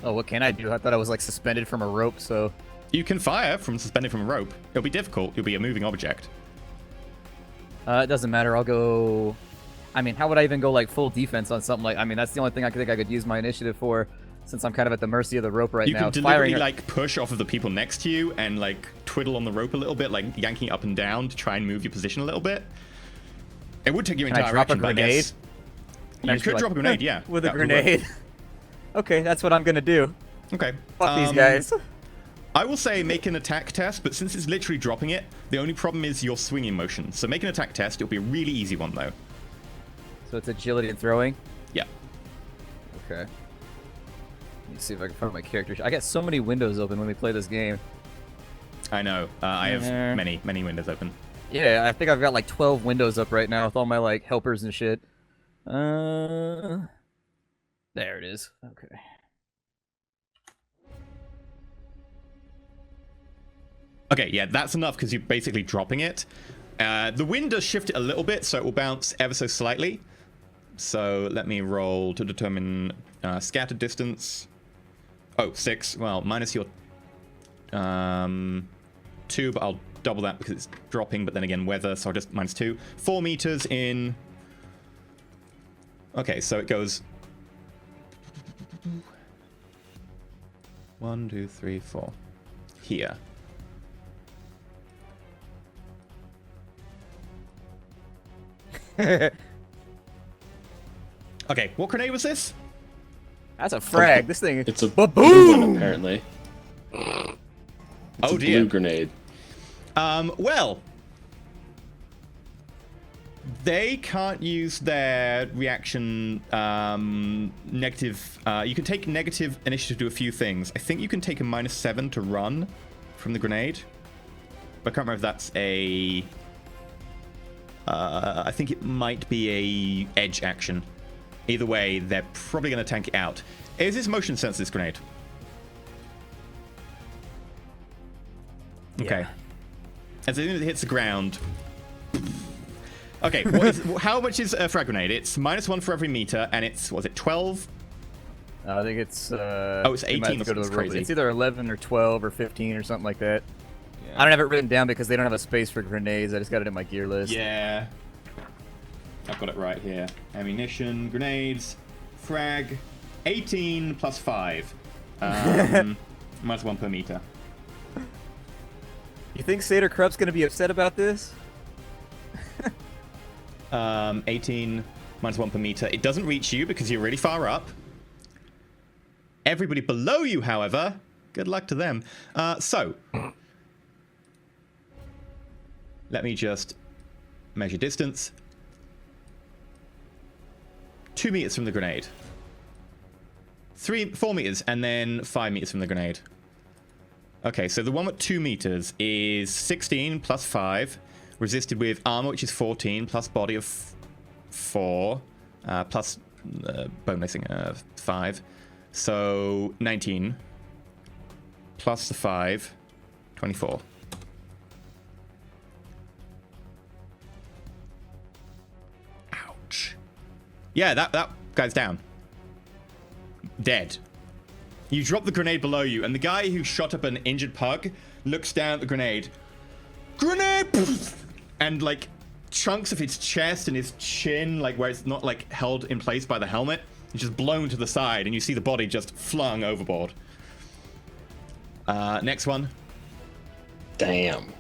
Oh, what can I do? I thought I was like suspended from a rope, so... You can fire from suspended from a rope. It'll be difficult. You'll be a moving object. It doesn't matter. I'll go... I mean, how would I even go like full defense on something like... I mean, that's the only thing I think I could use my initiative for, since I'm kind of at the mercy of the rope right now. You can deliberately like push off of the people next to you and like twiddle on the rope a little bit, like yanking up and down to try and move your position a little bit. It would take you entire action, but I guess... You could drop a grenade, yeah. With a grenade. Okay, that's what I'm gonna do. Okay. Fuck these guys. I will say make an attack test, but since it's literally dropping it, the only problem is your swinging motion. So make an attack test. It'll be a really easy one, though. So it's agility and throwing? Yeah. Okay. Let me see if I can find my character. I got so many windows open when we play this game. I know. I have many windows open. Yeah, I think I've got like 12 windows up right now with all my like helpers and shit. There it is. Okay. Okay, yeah, that's enough because you're basically dropping it. The wind does shift it a little bit, so it will bounce ever so slightly. So let me roll to determine scattered distance. Oh, 6. Well, minus your 2, but I'll double that because it's dropping, but then again, weather, so I'll just minus 2. 4 meters in... Okay, so it goes... 1, 2, 3, 4. Here. Okay, what grenade was this? That's a frag. This thing. It's a boom blue one, apparently. Oh dear. Blue grenade. Well, they can't use their reaction negative. You can take negative initiative to do a few things. I think you can take a -7 to run from the grenade. But I can't remember if that's a... I think it might be a edge action. Either way, they're probably going to tank it out. Is this motion sensor, this grenade? Okay. Yeah. As soon as it hits the ground... Okay, how much is a frag grenade? It's -1 for every meter, and it's, was it 12? I think it's... it's 18, that's crazy. It's either 11 or 12 or 15 or something like that. Yeah. I don't have it written down because they don't have a space for grenades. I just got it in my gear list. Yeah. I've got it right here. Ammunition, grenades, frag, 18 plus 5. -1 per meter. You think Satyr Krup's going to be upset about this? 18 -1 per meter. It doesn't reach you because you're really far up. Everybody below you, however, good luck to them. So, let me just measure distance. 2 meters from the grenade. 4 meters, and then 5 meters from the grenade. Okay, so the one at 2 meters is 16 plus 5. Resisted with armor, which is 14, plus body of 4, plus bonusing 5. So 19 plus the 5, 24. Ouch. Yeah, that guy's down. Dead. You drop the grenade below you, and the guy who shot up an injured pug looks down at the grenade. Grenade! And like chunks of his chest and his chin, like where it's not like held in place by the helmet, is just blown to the side, and you see the body just flung overboard. Next one. Damn.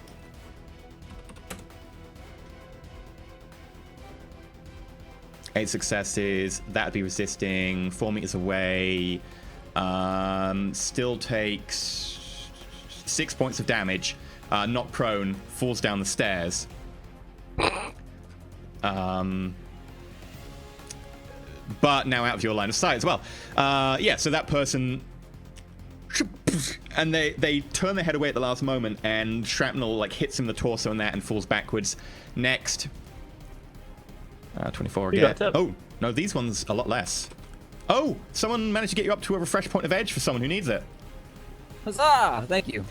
Eight successes. That'd be resisting. 4 meters away. Still takes 6 points of damage. Not prone. Falls down the stairs. But now out of your line of sight as well. Yeah, so that person... And they turn their head away at the last moment, and shrapnel like hits him in the torso and that, and falls backwards. Next. 24 again. Oh, no, these ones a lot less. Oh, someone managed to get you up to a refresh point of edge for someone who needs it. Huzzah! Thank you.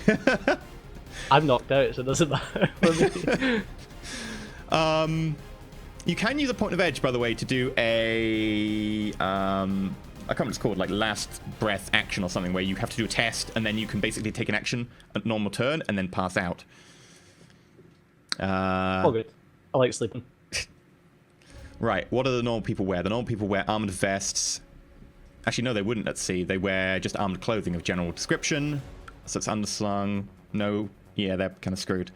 I'm knocked out, so it doesn't matter for me. You can use a point of edge, by the way, to do a I can't remember what it's called, like last breath action or something, where you have to do a test and then you can basically take an action at normal turn and then pass out. All good. I like sleeping. Right, what do the normal people wear? The normal people wear armored vests. Actually, no, they wouldn't. Let's see. They wear just armored clothing of general description. So it's underslung. No, yeah, they're kind of screwed.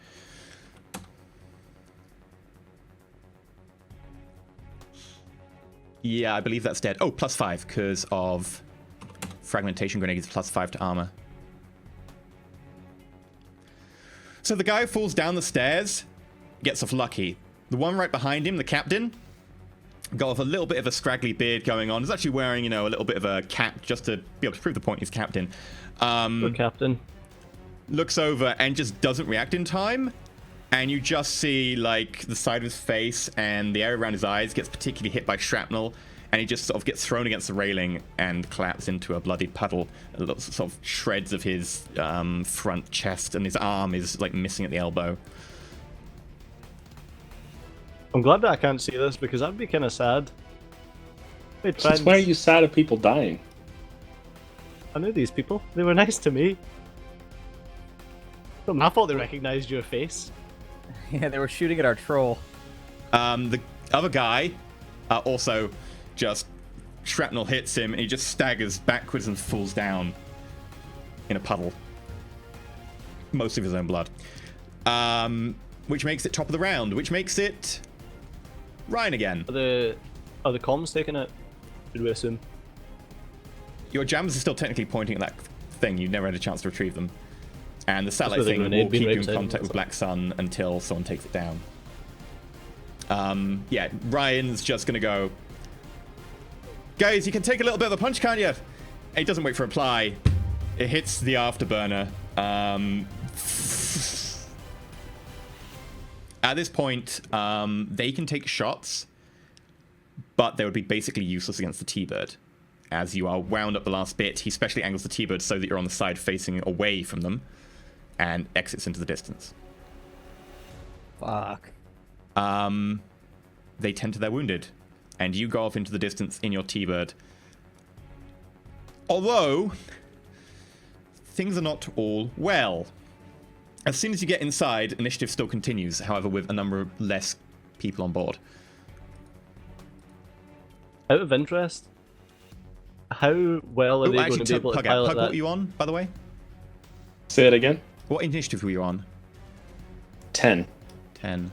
Yeah, I believe that's dead. Oh, +5 because of fragmentation grenades, +5 to armor. So the guy who falls down the stairs gets off lucky. The one right behind him, the captain, got off a little bit of a scraggly beard going on. He's actually wearing, you know, a little bit of a cap just to be able to prove the point he's captain. Good captain. Looks over and just doesn't react in time. And you just see, like, the side of his face and the area around his eyes gets particularly hit by shrapnel. And he just sort of gets thrown against the railing and collapses into a bloodied puddle. Lots of sort of shreds of his front chest, and his arm is, like, missing at the elbow. I'm glad that I can't see this, because that'd be kind of sad. Hey, Since why are you sad of people dying? I knew these people. They were nice to me. I thought they recognized your face. Yeah, they were shooting at our troll. The other guy also just shrapnel hits him, and he just staggers backwards and falls down in a puddle. Most of his own blood. Which makes it top of the round, which makes it Ryan again. Are the comms taking it? Should we assume? Your jammers are still technically pointing at that thing. You never had a chance to retrieve them. And the satellite with the thing will grenade being keep you in right contact with Black Sun until someone takes it down. Yeah, Ryan's just going to go, guys, you can take a little bit of a punch, can't you? And he doesn't wait for a reply. It hits the afterburner. At this point, they can take shots, but they would be basically useless against the T-Bird. As you are wound up the last bit, he specially angles the T-Bird so that you're on the side facing away from them, and exits into the distance. Fuck. They tend to their wounded, and you go off into the distance in your T-Bird. Although, things are not all well. As soon as you get inside, initiative still continues, however, with a number of less people on board. Out of interest, how well are they going to be able to pilot Pug, that? what were you on, by the way? Say it again. What initiative were you on? 10. 10.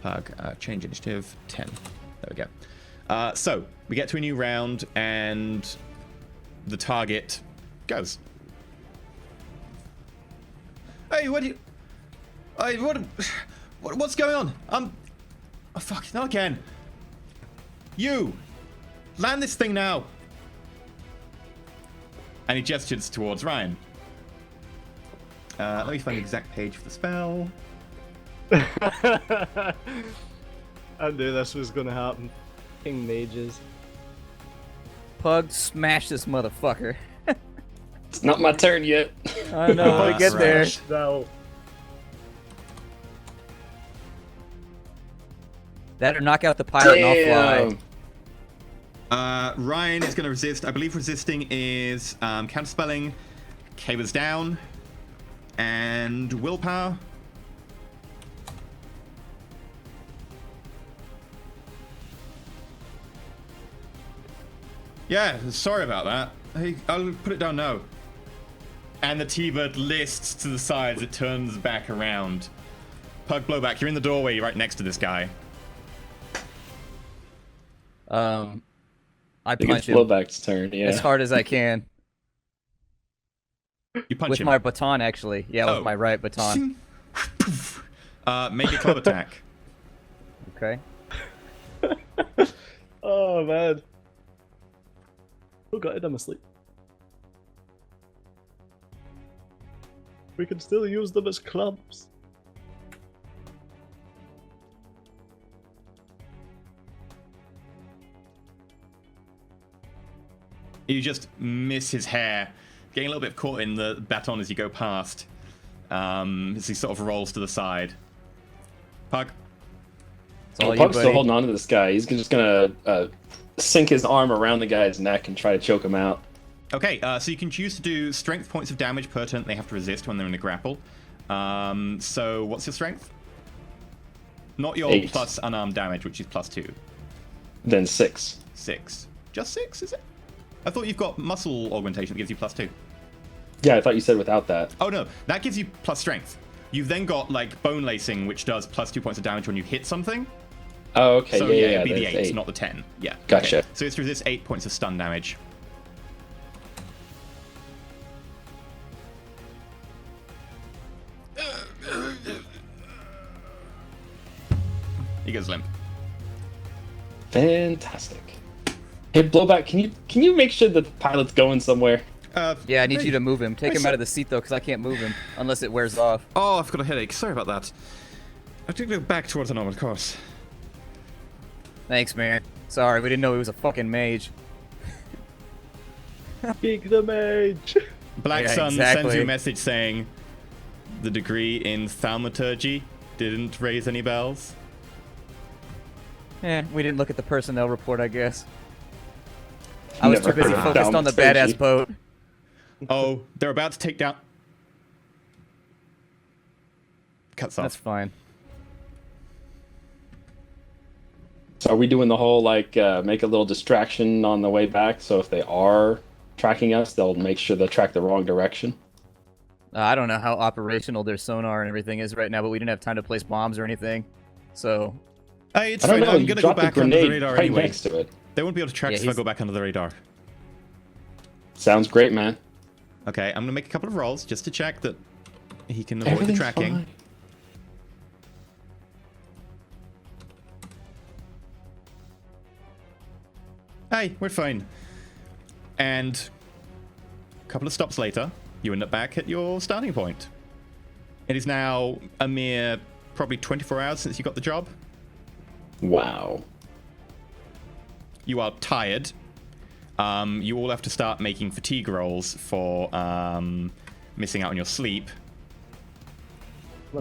Pug, change initiative, 10. There we go. So, we get to a new round, and the target goes. Hey, what do you... Hey, what's going on? Oh, fuck, not again. You! Land this thing now! And he gestures towards Ryan. Let me find the exact page for the spell. I knew this was going to happen. King mages. Pug, smash this motherfucker. It's not my turn yet. I know, we get there. No. That or knock out the pilot and I'll fly. Ryan is going to resist. I believe resisting is counterspelling, Cabers down, and willpower. Yeah, sorry about that. Hey, I'll put it down now. And the T-Bird lists to the side as it turns back around. Pug, blowback, you're in the doorway right next to this guy. I I think punch it's him Blowback's turn, yeah. as hard as I can. You punch With him. my baton, actually. Yeah, Oh. with my right baton. Make a club attack. Okay. Oh, man. Oh, God, I'm asleep. We can still use them as clubs. You just miss his hair, getting a little bit caught in the baton as you go past, as he sort of rolls to the side. Pug. It's all you, Pug's still buddy. holding on to this guy. He's just gonna sink his arm around the guy's neck and try to choke him out. Okay, so you can choose to do strength points of damage per turn. They have to resist when they're in a grapple. So what's your strength? Not your 8. plus unarmed damage, which is +2. Then 6. 6. Just 6, is it? I thought you've got muscle augmentation that gives you +2. Yeah, I thought you said without that. Oh no, that gives you plus strength. You've then got like bone lacing, which does +2 points of damage when you hit something. Oh, okay, So yeah, it'd be the that's 8, not the 10. Yeah. Gotcha. Okay. So it's resist 8 points of stun damage. He goes limp. Fantastic. Hey, Blowback, can you make sure the pilot's going somewhere? Yeah, I need you to move him. Take Hey, him out of the seat, though, because I can't move him unless it wears off. Oh, I've got a headache. Sorry about that. I have to go back towards the normal course. Thanks, man. Sorry, we didn't know he was a fucking mage. Geek the mage! Black Yeah, Sun exactly. sends you a message saying the degree in thaumaturgy didn't raise any bells. We didn't look at the personnel report, I guess. I was Never too busy heard of focused on the thaumaturgy. badass boat. Oh, they're about to take down... Cuts off. That's fine. So are we doing the whole, like, make a little distraction on the way back, so if they are tracking us, they'll make sure they track the wrong direction? I don't know how operational their sonar and everything is right now, but we didn't have time to place bombs or anything. So, Hey, it's I don't fine. know, I'm you gonna go dropped a back under the grenade radar right anyway. next to it. They won't be able to track Yeah, us if I he's- go back under the radar. Sounds great, man. Okay, I'm gonna make a couple of rolls just to check that he can avoid the Everything's tracking. fine. Hey, we're fine. And a couple of stops later, you end up back at your starting point. It is now a mere probably 24 hours since you got the job. Wow. you are tired. You all have to start making fatigue rolls for missing out on your sleep.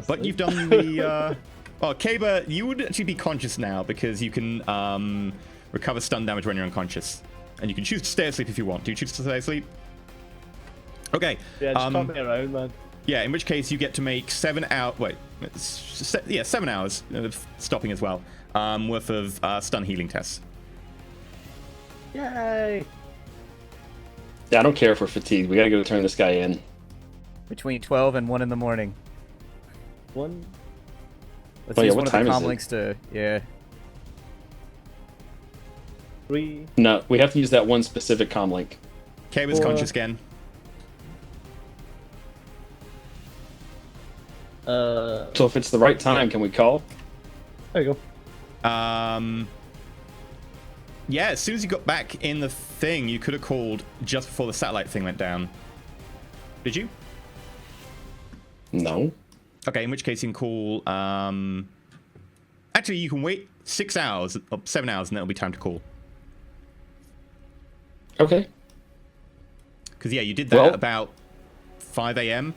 But you've done the... well, Kaba, you would actually be conscious now because you can recover stun damage when you're unconscious. And you can choose to stay asleep if you want. Do you choose to stay asleep? Okay. Yeah, just pop me around, man. Yeah, in which case you get to make 7 hours... Wait. 7 hours of stopping as well. Worth of stun healing tests. Yay! Yeah, I don't care if we're fatigued. We gotta go turn this guy in. Between 12 and 1 in the morning. One. Let's Oh, yeah, use what one of time the is comm it? links to... Yeah. 3. No, we have to use that one specific comm link. Kaba's conscious again. So if it's the right time, can we call? There you go. Yeah, as soon as you got back in the thing, you could have called just before the satellite thing went down. Did you? No. Okay, in which case you can call... Actually, you can wait 6 hours, or 7 hours, and then it'll be time to call. Okay. Because, yeah, you did that at about 5 a.m.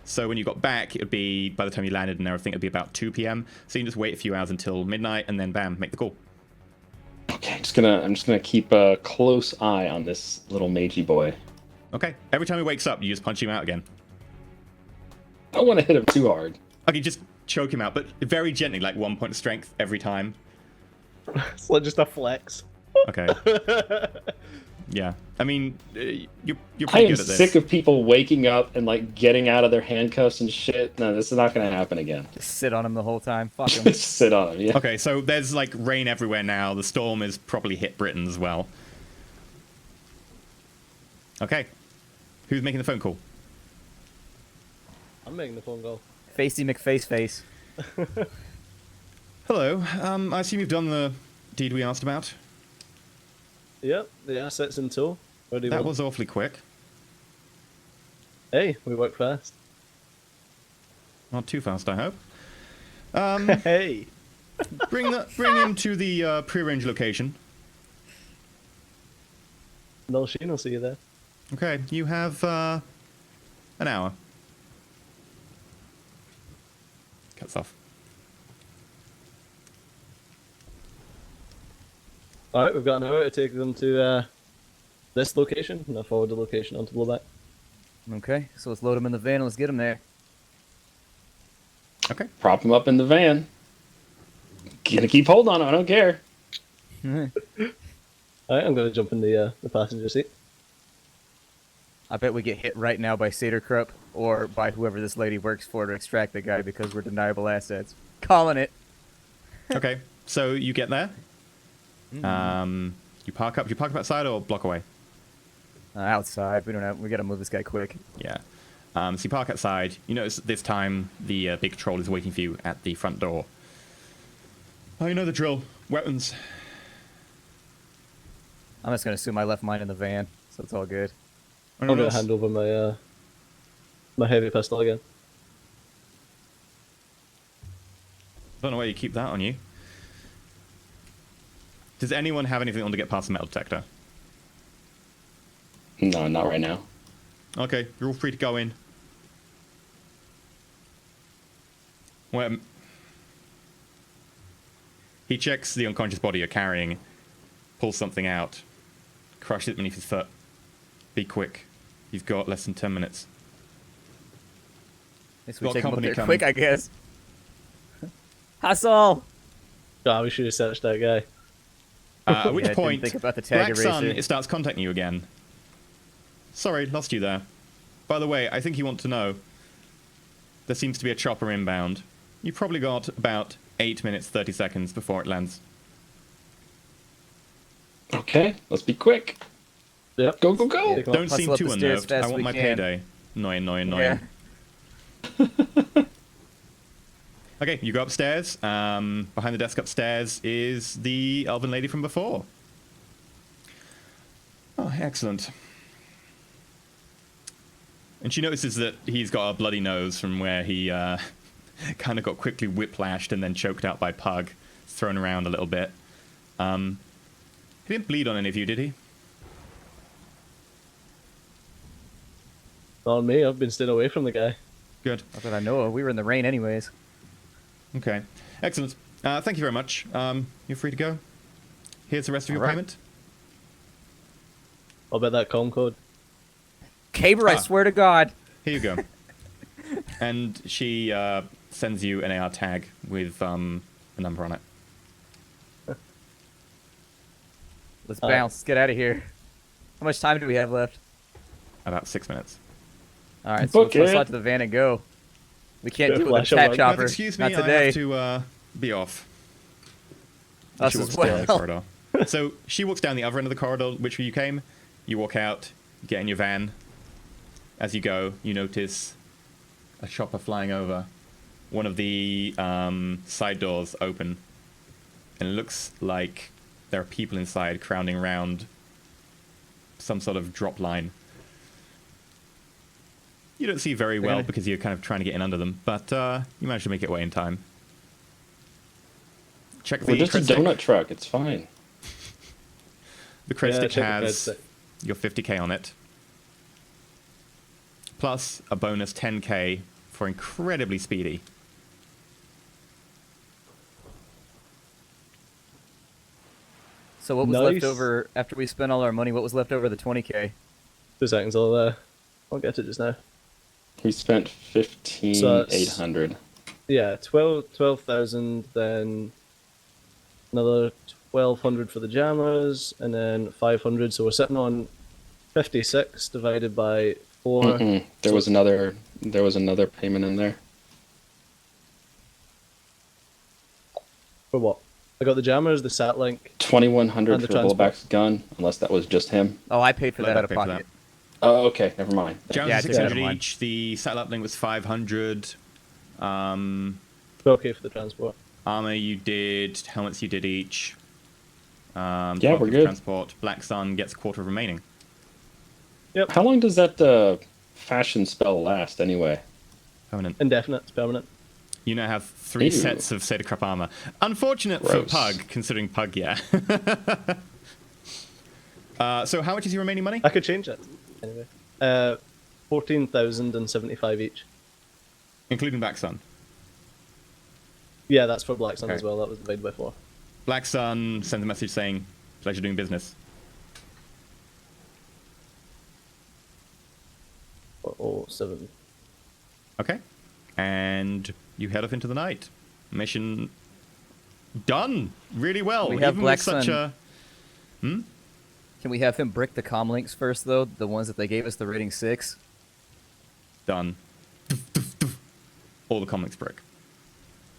So when you got back, it would be, by the time you landed and everything, it would be about 2 p.m. So you can just wait a few hours until midnight, and then bam, make the call. Okay, I'm just gonna keep a close eye on this little magey boy. Okay. Every time he wakes up, you just punch him out again. I don't want to hit him too hard. Okay, just choke him out, but very gently, like 1 point of strength every time. It's like just a flex. Okay. Yeah. I mean, you're I pretty am good at this. sick of people waking up and like getting out of their handcuffs and shit. No, this is not gonna happen again. Just sit on him the whole time. Fuck him. Just sit on him. Yeah. Okay, so there's like rain everywhere now. The storm has probably hit Britain as well. Okay. Who's making the phone call? I'm making the phone call. Facey McFaceface. Hello. I assume you've done the deed we asked about. Yep, the assets in tow. What do you That want? was awfully quick. Hey, we work fast. Not too fast, I hope. Hey! Bring him to the prearranged location. No, Sheen will see you there. Okay, you have an hour. Cuts off. Alright, we've got an hour to take them to this location, and I'll forward the location onto Blowback. Okay, so let's load him in the van and let's get him there. Okay. Prop him up in the van. Gonna keep hold on him. I don't care. Alright, I'm gonna jump in the passenger seat. I bet we get hit right now by Saterkrupp or by whoever this lady works for to extract the guy because we're deniable assets. Calling it. Okay, so you get there. You park up. Do you park up outside or block away? Outside. We gotta move this guy quick. Yeah. So you park outside. You notice this time the big troll is waiting for you at the front door. Oh, you know the drill. Weapons. I'm just gonna assume I left mine in the van, so it's all good. I'm gonna hand over my my heavy pistol again. Don't know why you keep that on you. Does anyone have anything on to get past the metal detector? No, not right now. Okay, you're all free to go in. Well, he checks the unconscious body you're carrying, pulls something out, crushes it beneath his foot. Be quick. You've got less than 10 minutes. Guess we Got take him up company there coming. quick, I guess. Hustle! God, we should have searched that guy. At which Yeah, I didn't point, think about the tag Black Sun, eraser. it starts contacting you again. Sorry, lost you there. By the way, I think you want to know. There seems to be a chopper inbound. You probably got about 8 minutes, 30 seconds before it lands. Okay, let's be quick. Yep. Go, go, go. Yeah. Don't Hustle seem up too the stairs unnerved. fast I want we my can. payday. Annoying. Okay, you go upstairs. Behind the desk upstairs is the elven lady from before. Oh, excellent. And she notices that he's got a bloody nose from where he kind of got quickly whiplashed and then choked out by Pug, thrown around a little bit. He didn't bleed on any of you, did he? Not on me. I've been staying away from the guy. Good. Not that I know of. We were in the rain anyways. Okay. Excellent. Thank you very much. You're free to go. Here's the rest of your All right. payment. I'll bet that com code. Caber, I swear to God. Here you go. And she sends you an AR tag with a number on it. Let's bounce. Let's get out of here. How much time do we have left? About 6 minutes. All right, so let's Book go it. slide to the van and go. We can't Go do it with flash a tat over. chopper. Excuse me, Not I today. have to be off. Us She as walks down the well. corridor. So she walks down the other end of the corridor, which way you came. You walk out, get in your van. As you go, you notice a chopper flying over. One of the side doors open, and it looks like there are people inside crowding around some sort of drop line. You don't see very well because you're kind of trying to get in under them, but you manage to make it away in time. Check the We're just a credit stick. donut truck. It's fine. The credit Yeah, stick check the credit has stick. your 50k on it, plus a bonus 10k for incredibly speedy. So what was Nice. left over after we spent all our money? What was left over the 20K? 2 seconds. I'll get it just now. We spent 15,800. Yeah, 12,000, then another 1,200 for the jammers, and then 500. So we're sitting on 56 divided by 4. There was another payment in there. For what? I got the jammers, the sat link. 2,100 And the for transport. Blowback's gun, unless that was just him. Oh, I paid for Let that out that of pay for pocket. Oh, okay, never mind. Jams Yeah, are I took 600 that in mind. each. The satellite link was 500. 12K for the transport. Armor you did. Helmets you did each. Yeah, 12 we're for good. Transport. Black Sun gets a quarter remaining. How long does that fashion spell last anyway? Permanent. Indefinite, it's permanent. You now have 3 Ew. sets of Seder Crap armor. Unfortunate for Gross. Pug, considering Pug, yeah. So how much is your remaining money? I could change it. Anyway. 14,075 each. Including Black Sun. Yeah, that's for Black Sun Okay. as well. That was divided by 4. Black Sun sends a message saying, pleasure doing business. 7. Okay. And you head off into the night. Mission done really well. We have even Black with such Sun. a... Can we have him brick the comm links first, though? The ones that they gave us the rating 6? Done. All the comics brick.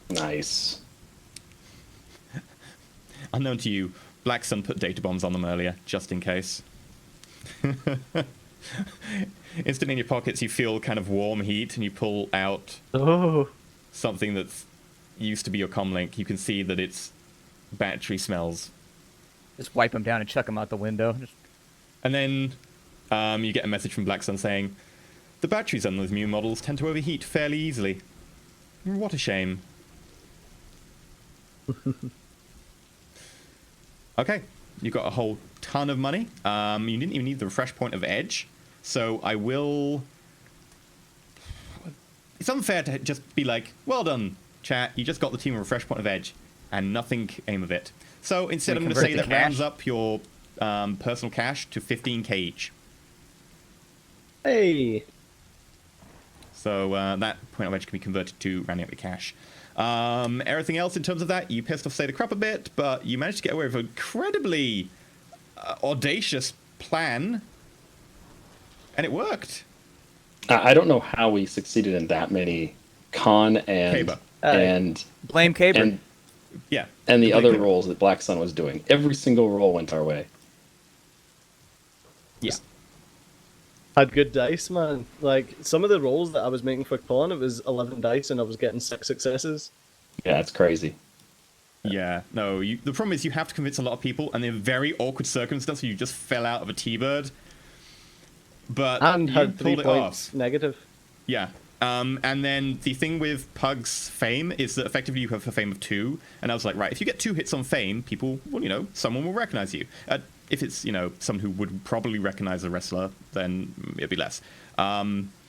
Nice. Unknown to you, Black Sun put data bombs on them earlier, just in case. Instantly in your pockets, you feel kind of warm heat, and you pull out Oh. something that's used to be your comlink. You can see that its battery smells. Just wipe him down and chuck him out the window. And then you get a message from Black Sun saying, the batteries on those new models tend to overheat fairly easily. What a shame. Okay, you got a whole ton of money. You didn't even need the refresh point of Edge, so I will... It's unfair to just be like, well done, chat, you just got the team a refresh point of Edge, and nothing came of it. So instead We I'm going to say convert that to rounds cash? up your personal cash to 15k each. Hey! So that point of Edge can be converted to rounding up your cash. Everything else in terms of that, you pissed off Seder Crap a bit, but you managed to get away with an incredibly audacious plan, and it worked. I don't know how we succeeded in that many con and Caber. and Blame Caber. and Yeah. and the Blame other Caber. roles that Black Sun was doing. Every single roll went our way. Yeah. Had good dice, man. Like, some of the rolls that I was making for con, it was 11 dice and I was getting 6 successes. Yeah, it's crazy. Yeah. No, the problem is you have to convince a lot of people, and in very awkward circumstances, you just fell out of a T-bird. But And you had 3 pulled it points off. negative. Yeah. And then the thing with Pug's fame is that effectively you have a fame of 2. And I was like, right, if you get 2 hits on fame, people, well, you know, someone will recognize you. If it's, you know, someone who would probably recognize a wrestler, then it'd be less.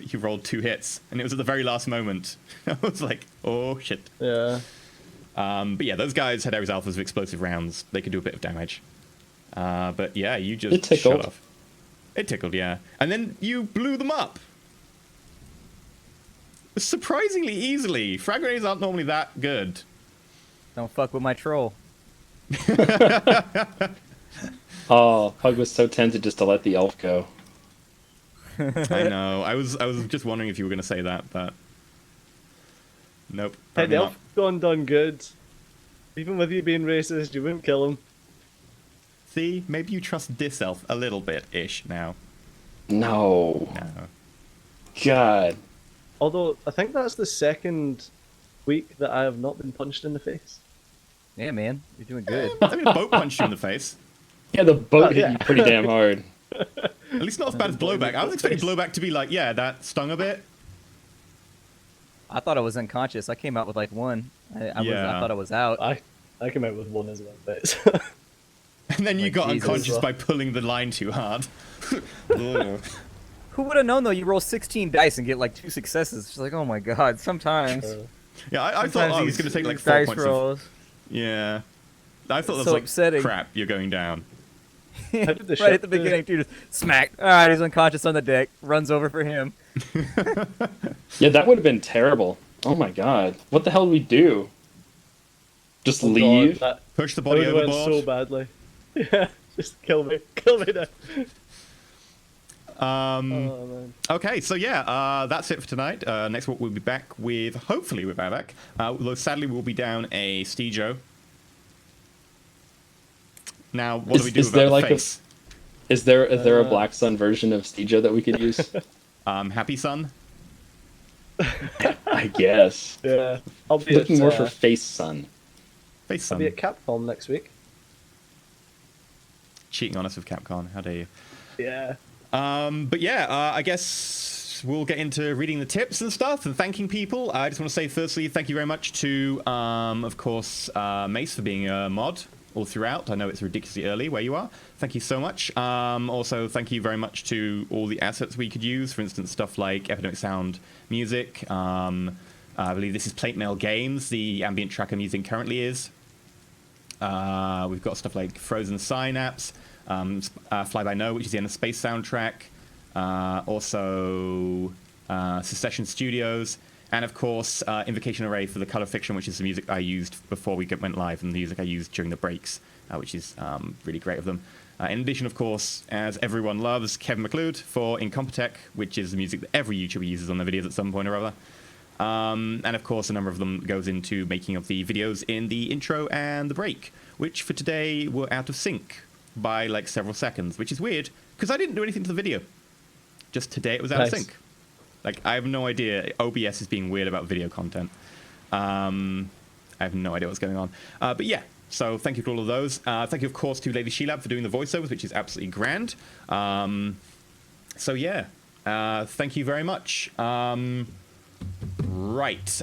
He rolled 2 hits, and it was at the very last moment. I was like, oh, shit. Yeah. But yeah, those guys had Ares Alphas with explosive rounds. They could do a bit of damage. But yeah, you just shut off. It tickled, yeah. And then you blew them up. Surprisingly easily. Frag grenades aren't normally that good. Don't fuck with my troll. Oh, Pug was so tempted just to let the elf go. I know. I was just wondering if you were going to say that, but nope. Hey, the not. elf gone done good. Even with you being racist, you wouldn't kill him. See, maybe you trust this elf a little bit-ish now. No. No. God. Although, I think that's the second week that I have not been punched in the face. Yeah, man, you're doing good. I mean, a boat punched you in the face. Yeah, the boat yeah. hit you pretty damn hard. At least not as bad as blowback. I was expecting blowback to be like, yeah, that stung a bit. I thought I was unconscious. I came out with like 1. I thought I was out. I came out with 1 as well, but And then you Like got Jesus. unconscious by pulling the line too hard. Ugh. Who would have known though? You roll 16 dice and get like 2 successes. It's like, oh my god. Sometimes. Yeah, I thought I was going to take like these 4 dice points rolls. Yeah. I thought that was So like, upsetting. crap, you're going down. How did the right ship at the beginning, dude, just smack. All right, he's unconscious on the deck. Runs over for him. Yeah, that would have been terrible. Oh my god. What the hell did we do? Just Oh god, leave? that Push the that body would have went overboard. so badly. Yeah, just kill me now. Oh man. Okay, so yeah, that's it for tonight. Next week we'll be back with, hopefully we're back. Although sadly we'll be down a Stejo. Now, what do we do Is about there the like face? Is there a Black Sun version of Stejo that we could use? Happy Sun? I guess. Yeah, I'll be Looking at, more for Face Sun. Face I'll be Sun. at Capcom next week. Cheating on us with Capcom, how dare you. Yeah. But yeah, I guess we'll get into reading the tips and stuff and thanking people. I just want to say, firstly, thank you very much to, of course, Mace for being a mod all throughout. I know it's ridiculously early where you are. Thank you so much. Also, thank you very much to all the assets we could use. For instance, stuff like Epidemic Sound music. I believe this is Plate Mail Games, the ambient track I'm using currently is. We've got stuff like Frozen Synapse, Fly By No, which is the End of Space soundtrack. Also, Secession Studios. And of course, Invocation Array for the Color Fiction, which is the music I used before we went live, and the music I used during the breaks, which is really great of them. In addition, of course, as everyone loves, Kevin McLeod for Incompetech, which is the music that every YouTuber uses on their videos at some point or other. And of course, a number of them goes into making of the videos in the intro and the break, which for today were out of sync by like several seconds, which is weird, because I didn't do anything to the video. Just today it was out of sync. Like, I have no idea. OBS is being weird about video content. I have no idea what's going on. But yeah, so thank you for all of those. Thank you, of course, to Lady Shilab for doing the voiceovers, which is absolutely grand. So yeah, thank you very much. Right.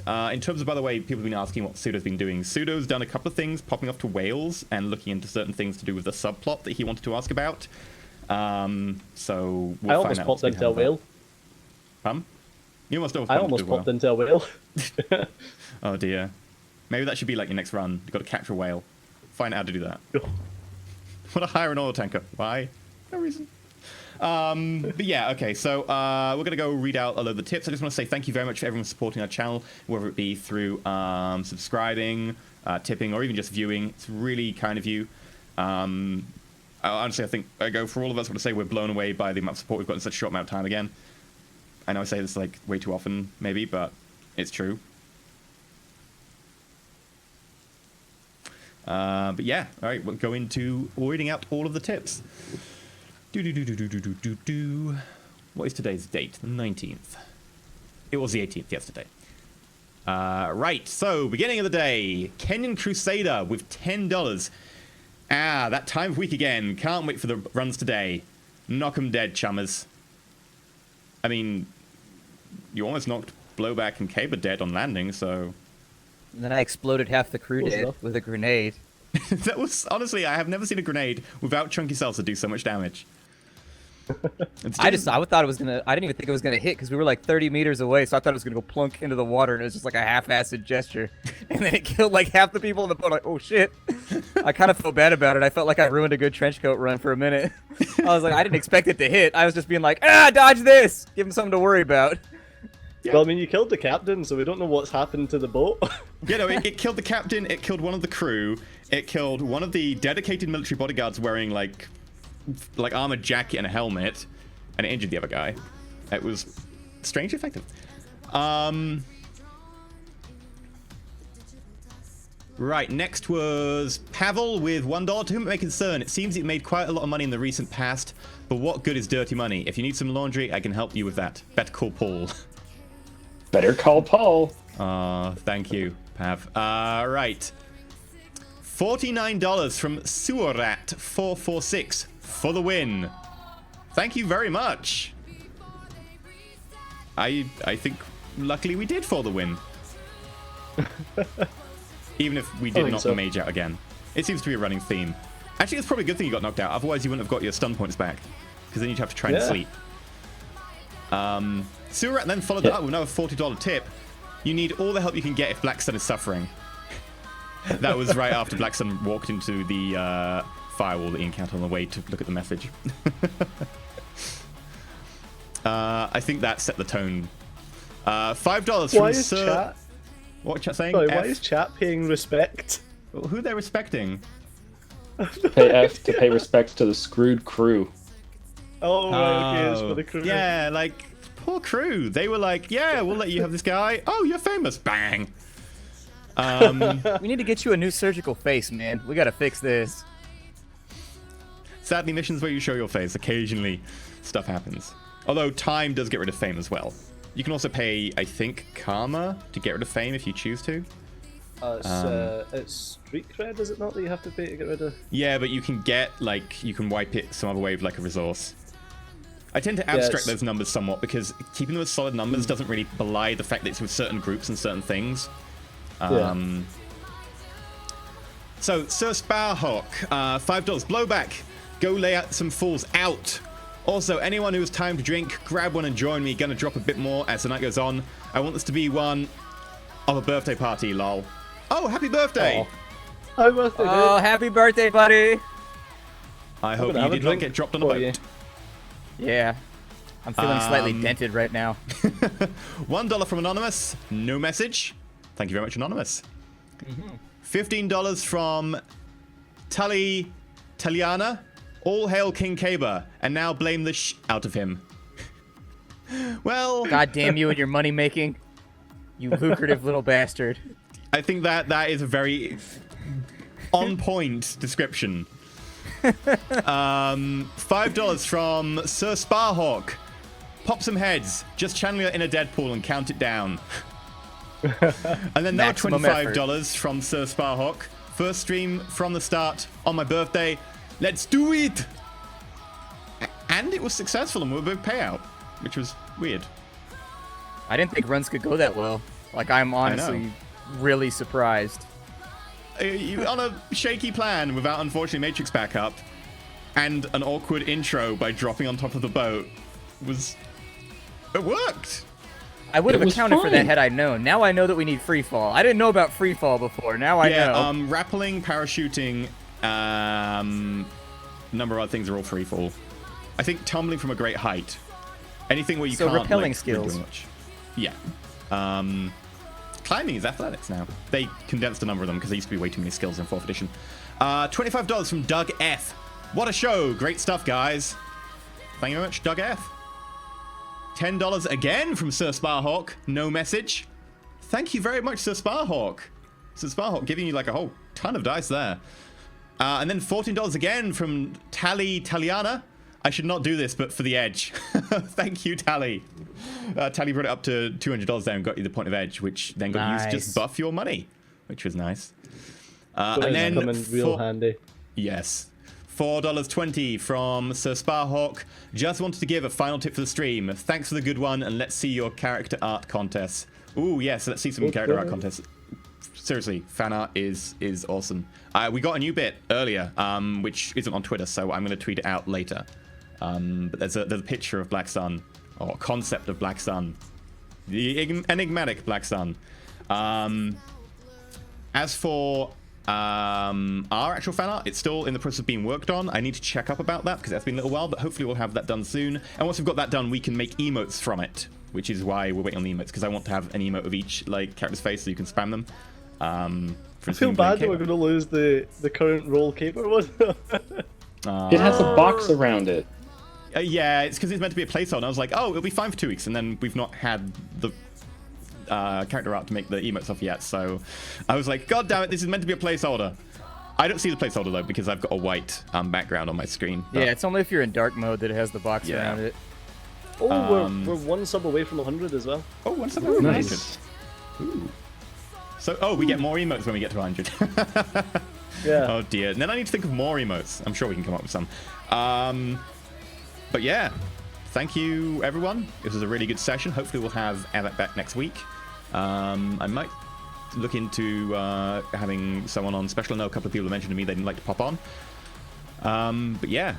In terms of, by the way, people have been asking what Pseudo's been doing. Pseudo's done a couple of things, popping off to Wales and looking into certain things to do with the subplot that he wanted to ask about. So we'll I find almost out popped what's into a behind that. whale. You almost I almost popped into a whale. Oh dear. Maybe that should be like your next run. You've got to capture a whale. Find out how to do that. Want to hire an oil tanker? Why? No reason. But yeah, okay, so we're going to go read out a load of the tips. I just want to say thank you very much for everyone supporting our channel, whether it be through subscribing, tipping, or even just viewing. It's really kind of you. Honestly, I think I go for all of us. I want to say we're blown away by the amount of support we've got in such a short amount of time again. I know I say this like way too often, maybe, but it's true. But yeah, all right, we'll go into reading out all of the tips. What is today's date? The 19th. It was the 18th yesterday. Right, so beginning of the day, Kenyan Crusader with $10. That time of week again. Can't wait for the runs today. Knock 'em dead, chummers. I mean, you almost knocked Blowback and Caber dead on landing, so... And then I exploded half the crew Close dead enough. with a grenade. That was, honestly, I have never seen a grenade without Chunky Salsa do so much damage. I thought it was gonna. I didn't even think it was gonna hit because we were like 30 meters away, so I thought it was gonna go plunk into the water, and it was just like a half-assed gesture, and then it killed like half the people in the boat. Like, oh shit! I kind of felt bad about it. I felt like I ruined a good trench coat run for a minute. I was like, I didn't expect it to hit. I was just being like, dodge this. Give him something to worry about. Yeah. Well, I mean, you killed the captain, so we don't know what's happened to the boat. Yeah, no, it killed the captain, it killed one of the crew, it killed one of the dedicated military bodyguards wearing like armored jacket and a helmet, and it injured the other guy. It was strangely effective. Right, next was Pavel with $1. To whom it may concern, it seems it made quite a lot of money in the recent past, but what good is dirty money? If you need some laundry, I can help you with that. Better call Paul. Better call Paul. Thank you, Pav. Right. $49 from Suarat446 for the win. Thank you very much. I think luckily we did for the win. Even if we did knock the mage out again. It seems to be a running theme. Actually, it's probably a good thing you got knocked out. Otherwise, you wouldn't have got your stun points back. Because then you'd have to try and sleep. Surat then followed that up with another $40 tip. You need all the help you can get if Black Sun is suffering. That was right after Black Sun walked into the firewall that he encountered on the way to look at the message. I think that set the tone. $5 from Sir... Chat? What chat saying? Sorry, why is chat paying respect? Who they're respecting? Pay F to pay respect to the screwed crew. Oh, right, okay, it's for the crew. Yeah, like, poor crew. They were like, yeah, we'll let you have this guy. Oh, you're famous. Bang. We need to get you a new surgical face, man. We gotta fix this. Sadly, missions where you show your face, occasionally stuff happens. Although time does get rid of fame as well. You can also pay, I think, karma to get rid of fame if you choose to. It's street cred, is it not, that you have to pay to get rid of? Yeah, but you can get, like, you can wipe it some other way with, like, a resource. I tend to abstract those numbers somewhat because keeping them as solid numbers doesn't really belie the fact that it's with certain groups and certain things. So, Sir Sparhawk, $5. Blowback. Go lay out some fools out. Also, anyone who has time to drink, grab one and join me. Gonna drop a bit more as the night goes on. I want this to be one of a birthday party, lol. Oh, happy birthday! Happy birthday, dude. Oh, happy birthday, buddy! I hope you did not get dropped on a boat. Yeah. I'm feeling slightly dented right now. $1 from Anonymous. No message. Thank you very much, Anonymous. $15 from Taliana. All hail King Caber, and now blame the out of him. Well... God damn you and your money making. You lucrative little bastard. I think that is a very on-point description. $5 from Sir Sparhawk. Pop some heads. Just channel your inner Deadpool and count it down. And then now $25 from Sir Sparhawk. First stream from the start on my birthday. Let's do it! And it was successful and we were a big payout, which was weird. I didn't think runs could go that well. Like, I'm honestly really surprised. On a shaky plan without, unfortunately, Matrix backup and an awkward intro by dropping on top of the boat it worked! I would have accounted for that had I known. Now I know that we need free fall. I didn't know about free fall before. Now I know. Rappelling, parachuting, number of other things are all free fall. I think tumbling from a great height. Anything where you can't repelling like, skills. Really do much. Yeah. Climbing is athletics now. They condensed a number of them because there used to be way too many skills in 4th edition. $25 from Doug F. What a show. Great stuff, guys. Thank you very much, Doug F. $10 again from Sir Sparhawk. No message. Thank you very much, Sir Sparhawk. Sir Sparhawk giving you like a whole ton of dice there. And then $14 again from Taliana. I should not do this, but for the edge. Thank you, Tally. Tally brought it up to $200 there and got you the point of edge, which then got used to just buff your money, which was nice. And then real handy. Yes. $4.20 from Sir Sparhawk. Just wanted to give a final tip for the stream. Thanks for the good one, and let's see your character art contests. Ooh, yes, let's see some character art contests. Seriously, fan art is awesome. We got a new bit earlier, which isn't on Twitter, so I'm going to tweet it out later. But there's a picture of Black Sun, or concept of Black Sun. The enigmatic Black Sun. As for our actual fan art, it's still in the process of being worked on. I need to check up about that because that's been a little while, but hopefully we'll have that done soon. And once we've got that done, we can make emotes from it, which is why we're waiting on the emotes, because I want to have an emote of each like character's face so you can spam them. I feel bad that we're going to lose the current Roll Caper one. It has a box around it. Yeah, it's because it's meant to be a placeholder. I was like, oh, it'll be fine for 2 weeks, and then we've not had the character art to make the emotes off yet, so I was like, god damn it, this is meant to be a placeholder. I don't see the placeholder though because I've got a white background on my screen. Yeah, it's only if you're in dark mode that it has the box around it. Oh, we're one sub away from 100 as well. Oh, one sub away from 100. Nice. Ooh. So, we get more emotes when we get to 100. Yeah. Oh dear. And then I need to think of more emotes. I'm sure we can come up with some. But yeah, thank you everyone. This was a really good session. Hopefully we'll have Alec back next week. I might look into having someone on special. I know a couple of people mentioned to me they didn't like to pop on. But yeah,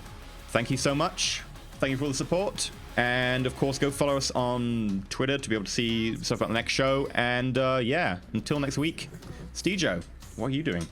thank you so much. Thank you for all the support. And of course, go follow us on Twitter to be able to see stuff about the next show. And yeah, until next week, Stejo, what are you doing?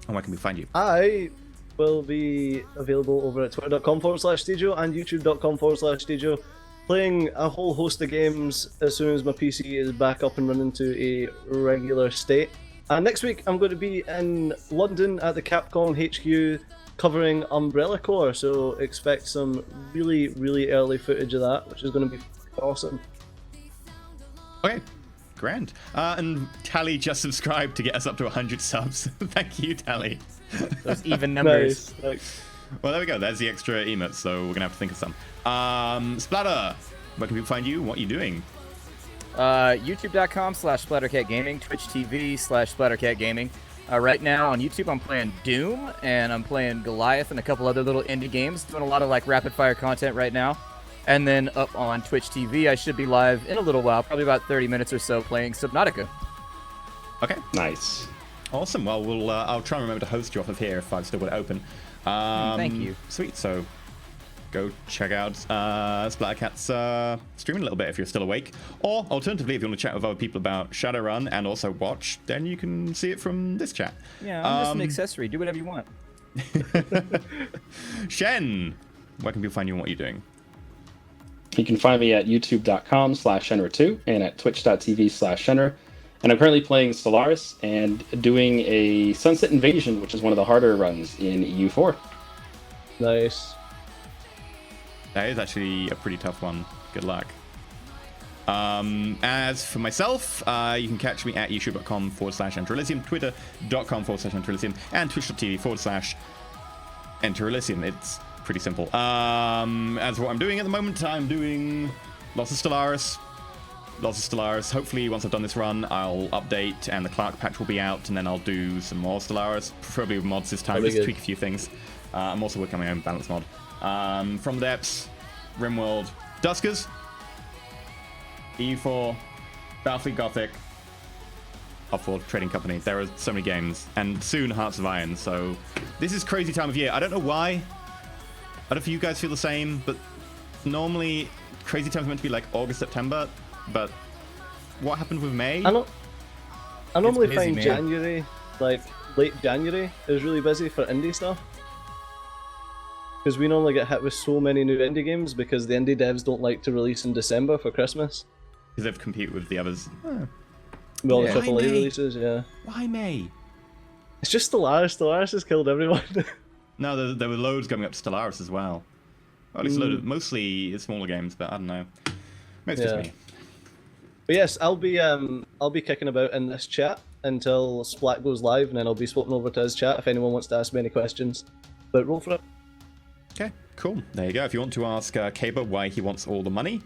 And where can we find you? I will be available over at twitter.com/Stejo and youtube.com/Stejo, playing a whole host of games as soon as my PC is back up and running to a regular state. And next week, I'm going to be in London at the Capcom HQ covering Umbrella Corps, so expect some really, really early footage of that, which is going to be awesome. Okay, grand. And Tally just subscribed to get us up to 100 subs. Thank you, Tally. Those even numbers. Nice. Thanks. Well, there we go. There's the extra emotes, so we're going to have to think of some. Splatter, where can people find you? What are you doing? YouTube.com/SplatterCatGaming, Twitch TV/SplatterCatGaming. Right now on YouTube, I'm playing Doom, and I'm playing Goliath and a couple other little indie games. Doing a lot of like rapid fire content right now. And then up on Twitch TV, I should be live in a little while, probably about 30 minutes or so, playing Subnautica. Okay. Nice. Awesome. Well, I'll try and remember to host you off of here if I've still got it open. Thank you. Sweet. So go check out Splattercat's streaming a little bit if you're still awake. Or alternatively, if you want to chat with other people about Shadowrun and also watch, then you can see it from this chat. Yeah, I'm just an accessory. Do whatever you want. Shen, where can people find you and what you're doing? You can find me at youtube.com/Shenra2 and at twitch.tv/Shenra. And I'm currently playing Stellaris and doing a Sunset Invasion, which is one of the harder runs in EU4. Nice. That is actually a pretty tough one. Good luck. As for myself, you can catch me at youtube.com/EnterElysium, twitter.com/EnterElysium, and twitch.tv/EnterElysium. It's pretty simple. As for what I'm doing at the moment, I'm doing lots of Stellaris. Hopefully, once I've done this run, I'll update and the Clark patch will be out, and then I'll do some more Stellaris, preferably with mods this time, just tweak a few things. I'm also working on my own balance mod. From the Depths, Rimworld, Duskers, EU4, Battlefield Gothic, Upward Trading Company. There are so many games, and soon Hearts of Iron, so this is crazy time of year. I don't know why. I don't know if you guys feel the same, but normally crazy times meant to be like August, September, but what happened with May? I normally busy, find man. January, like late January, is really busy for indie stuff. Because we normally get hit with so many new indie games because the indie devs don't like to release in December for Christmas. Because they've competed with the others. With all the Yeah. AAA Why May? releases, yeah. Why May? It's just Stellaris. Stellaris has killed everyone. No, there were loads coming up to Stellaris as well. Or at least a load of, mostly smaller games, but I don't know. Maybe it's just Yeah. me. But yes, I'll be kicking about in this chat until Splat goes live, and then I'll be swapping over to his chat if anyone wants to ask me any questions. But roll for it. Okay, cool. There you go. If you want to ask Kaber why he wants all the money,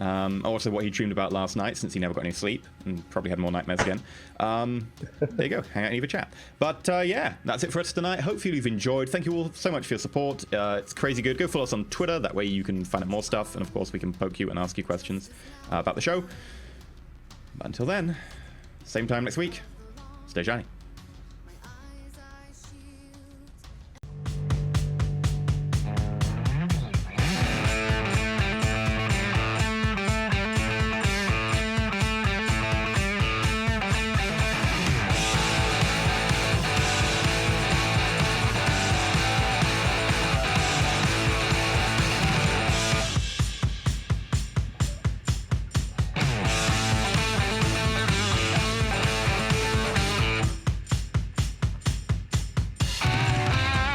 Also what he dreamed about last night, since he never got any sleep and probably had more nightmares again. There you go, hang out and leave a chat. But yeah, that's it for us tonight. Hopefully you've enjoyed. Thank you all so much for your support. It's crazy good. Go follow us on Twitter, that way you can find out more stuff, and of course we can poke you and ask you questions about the show. But until then, same time next week, stay shiny.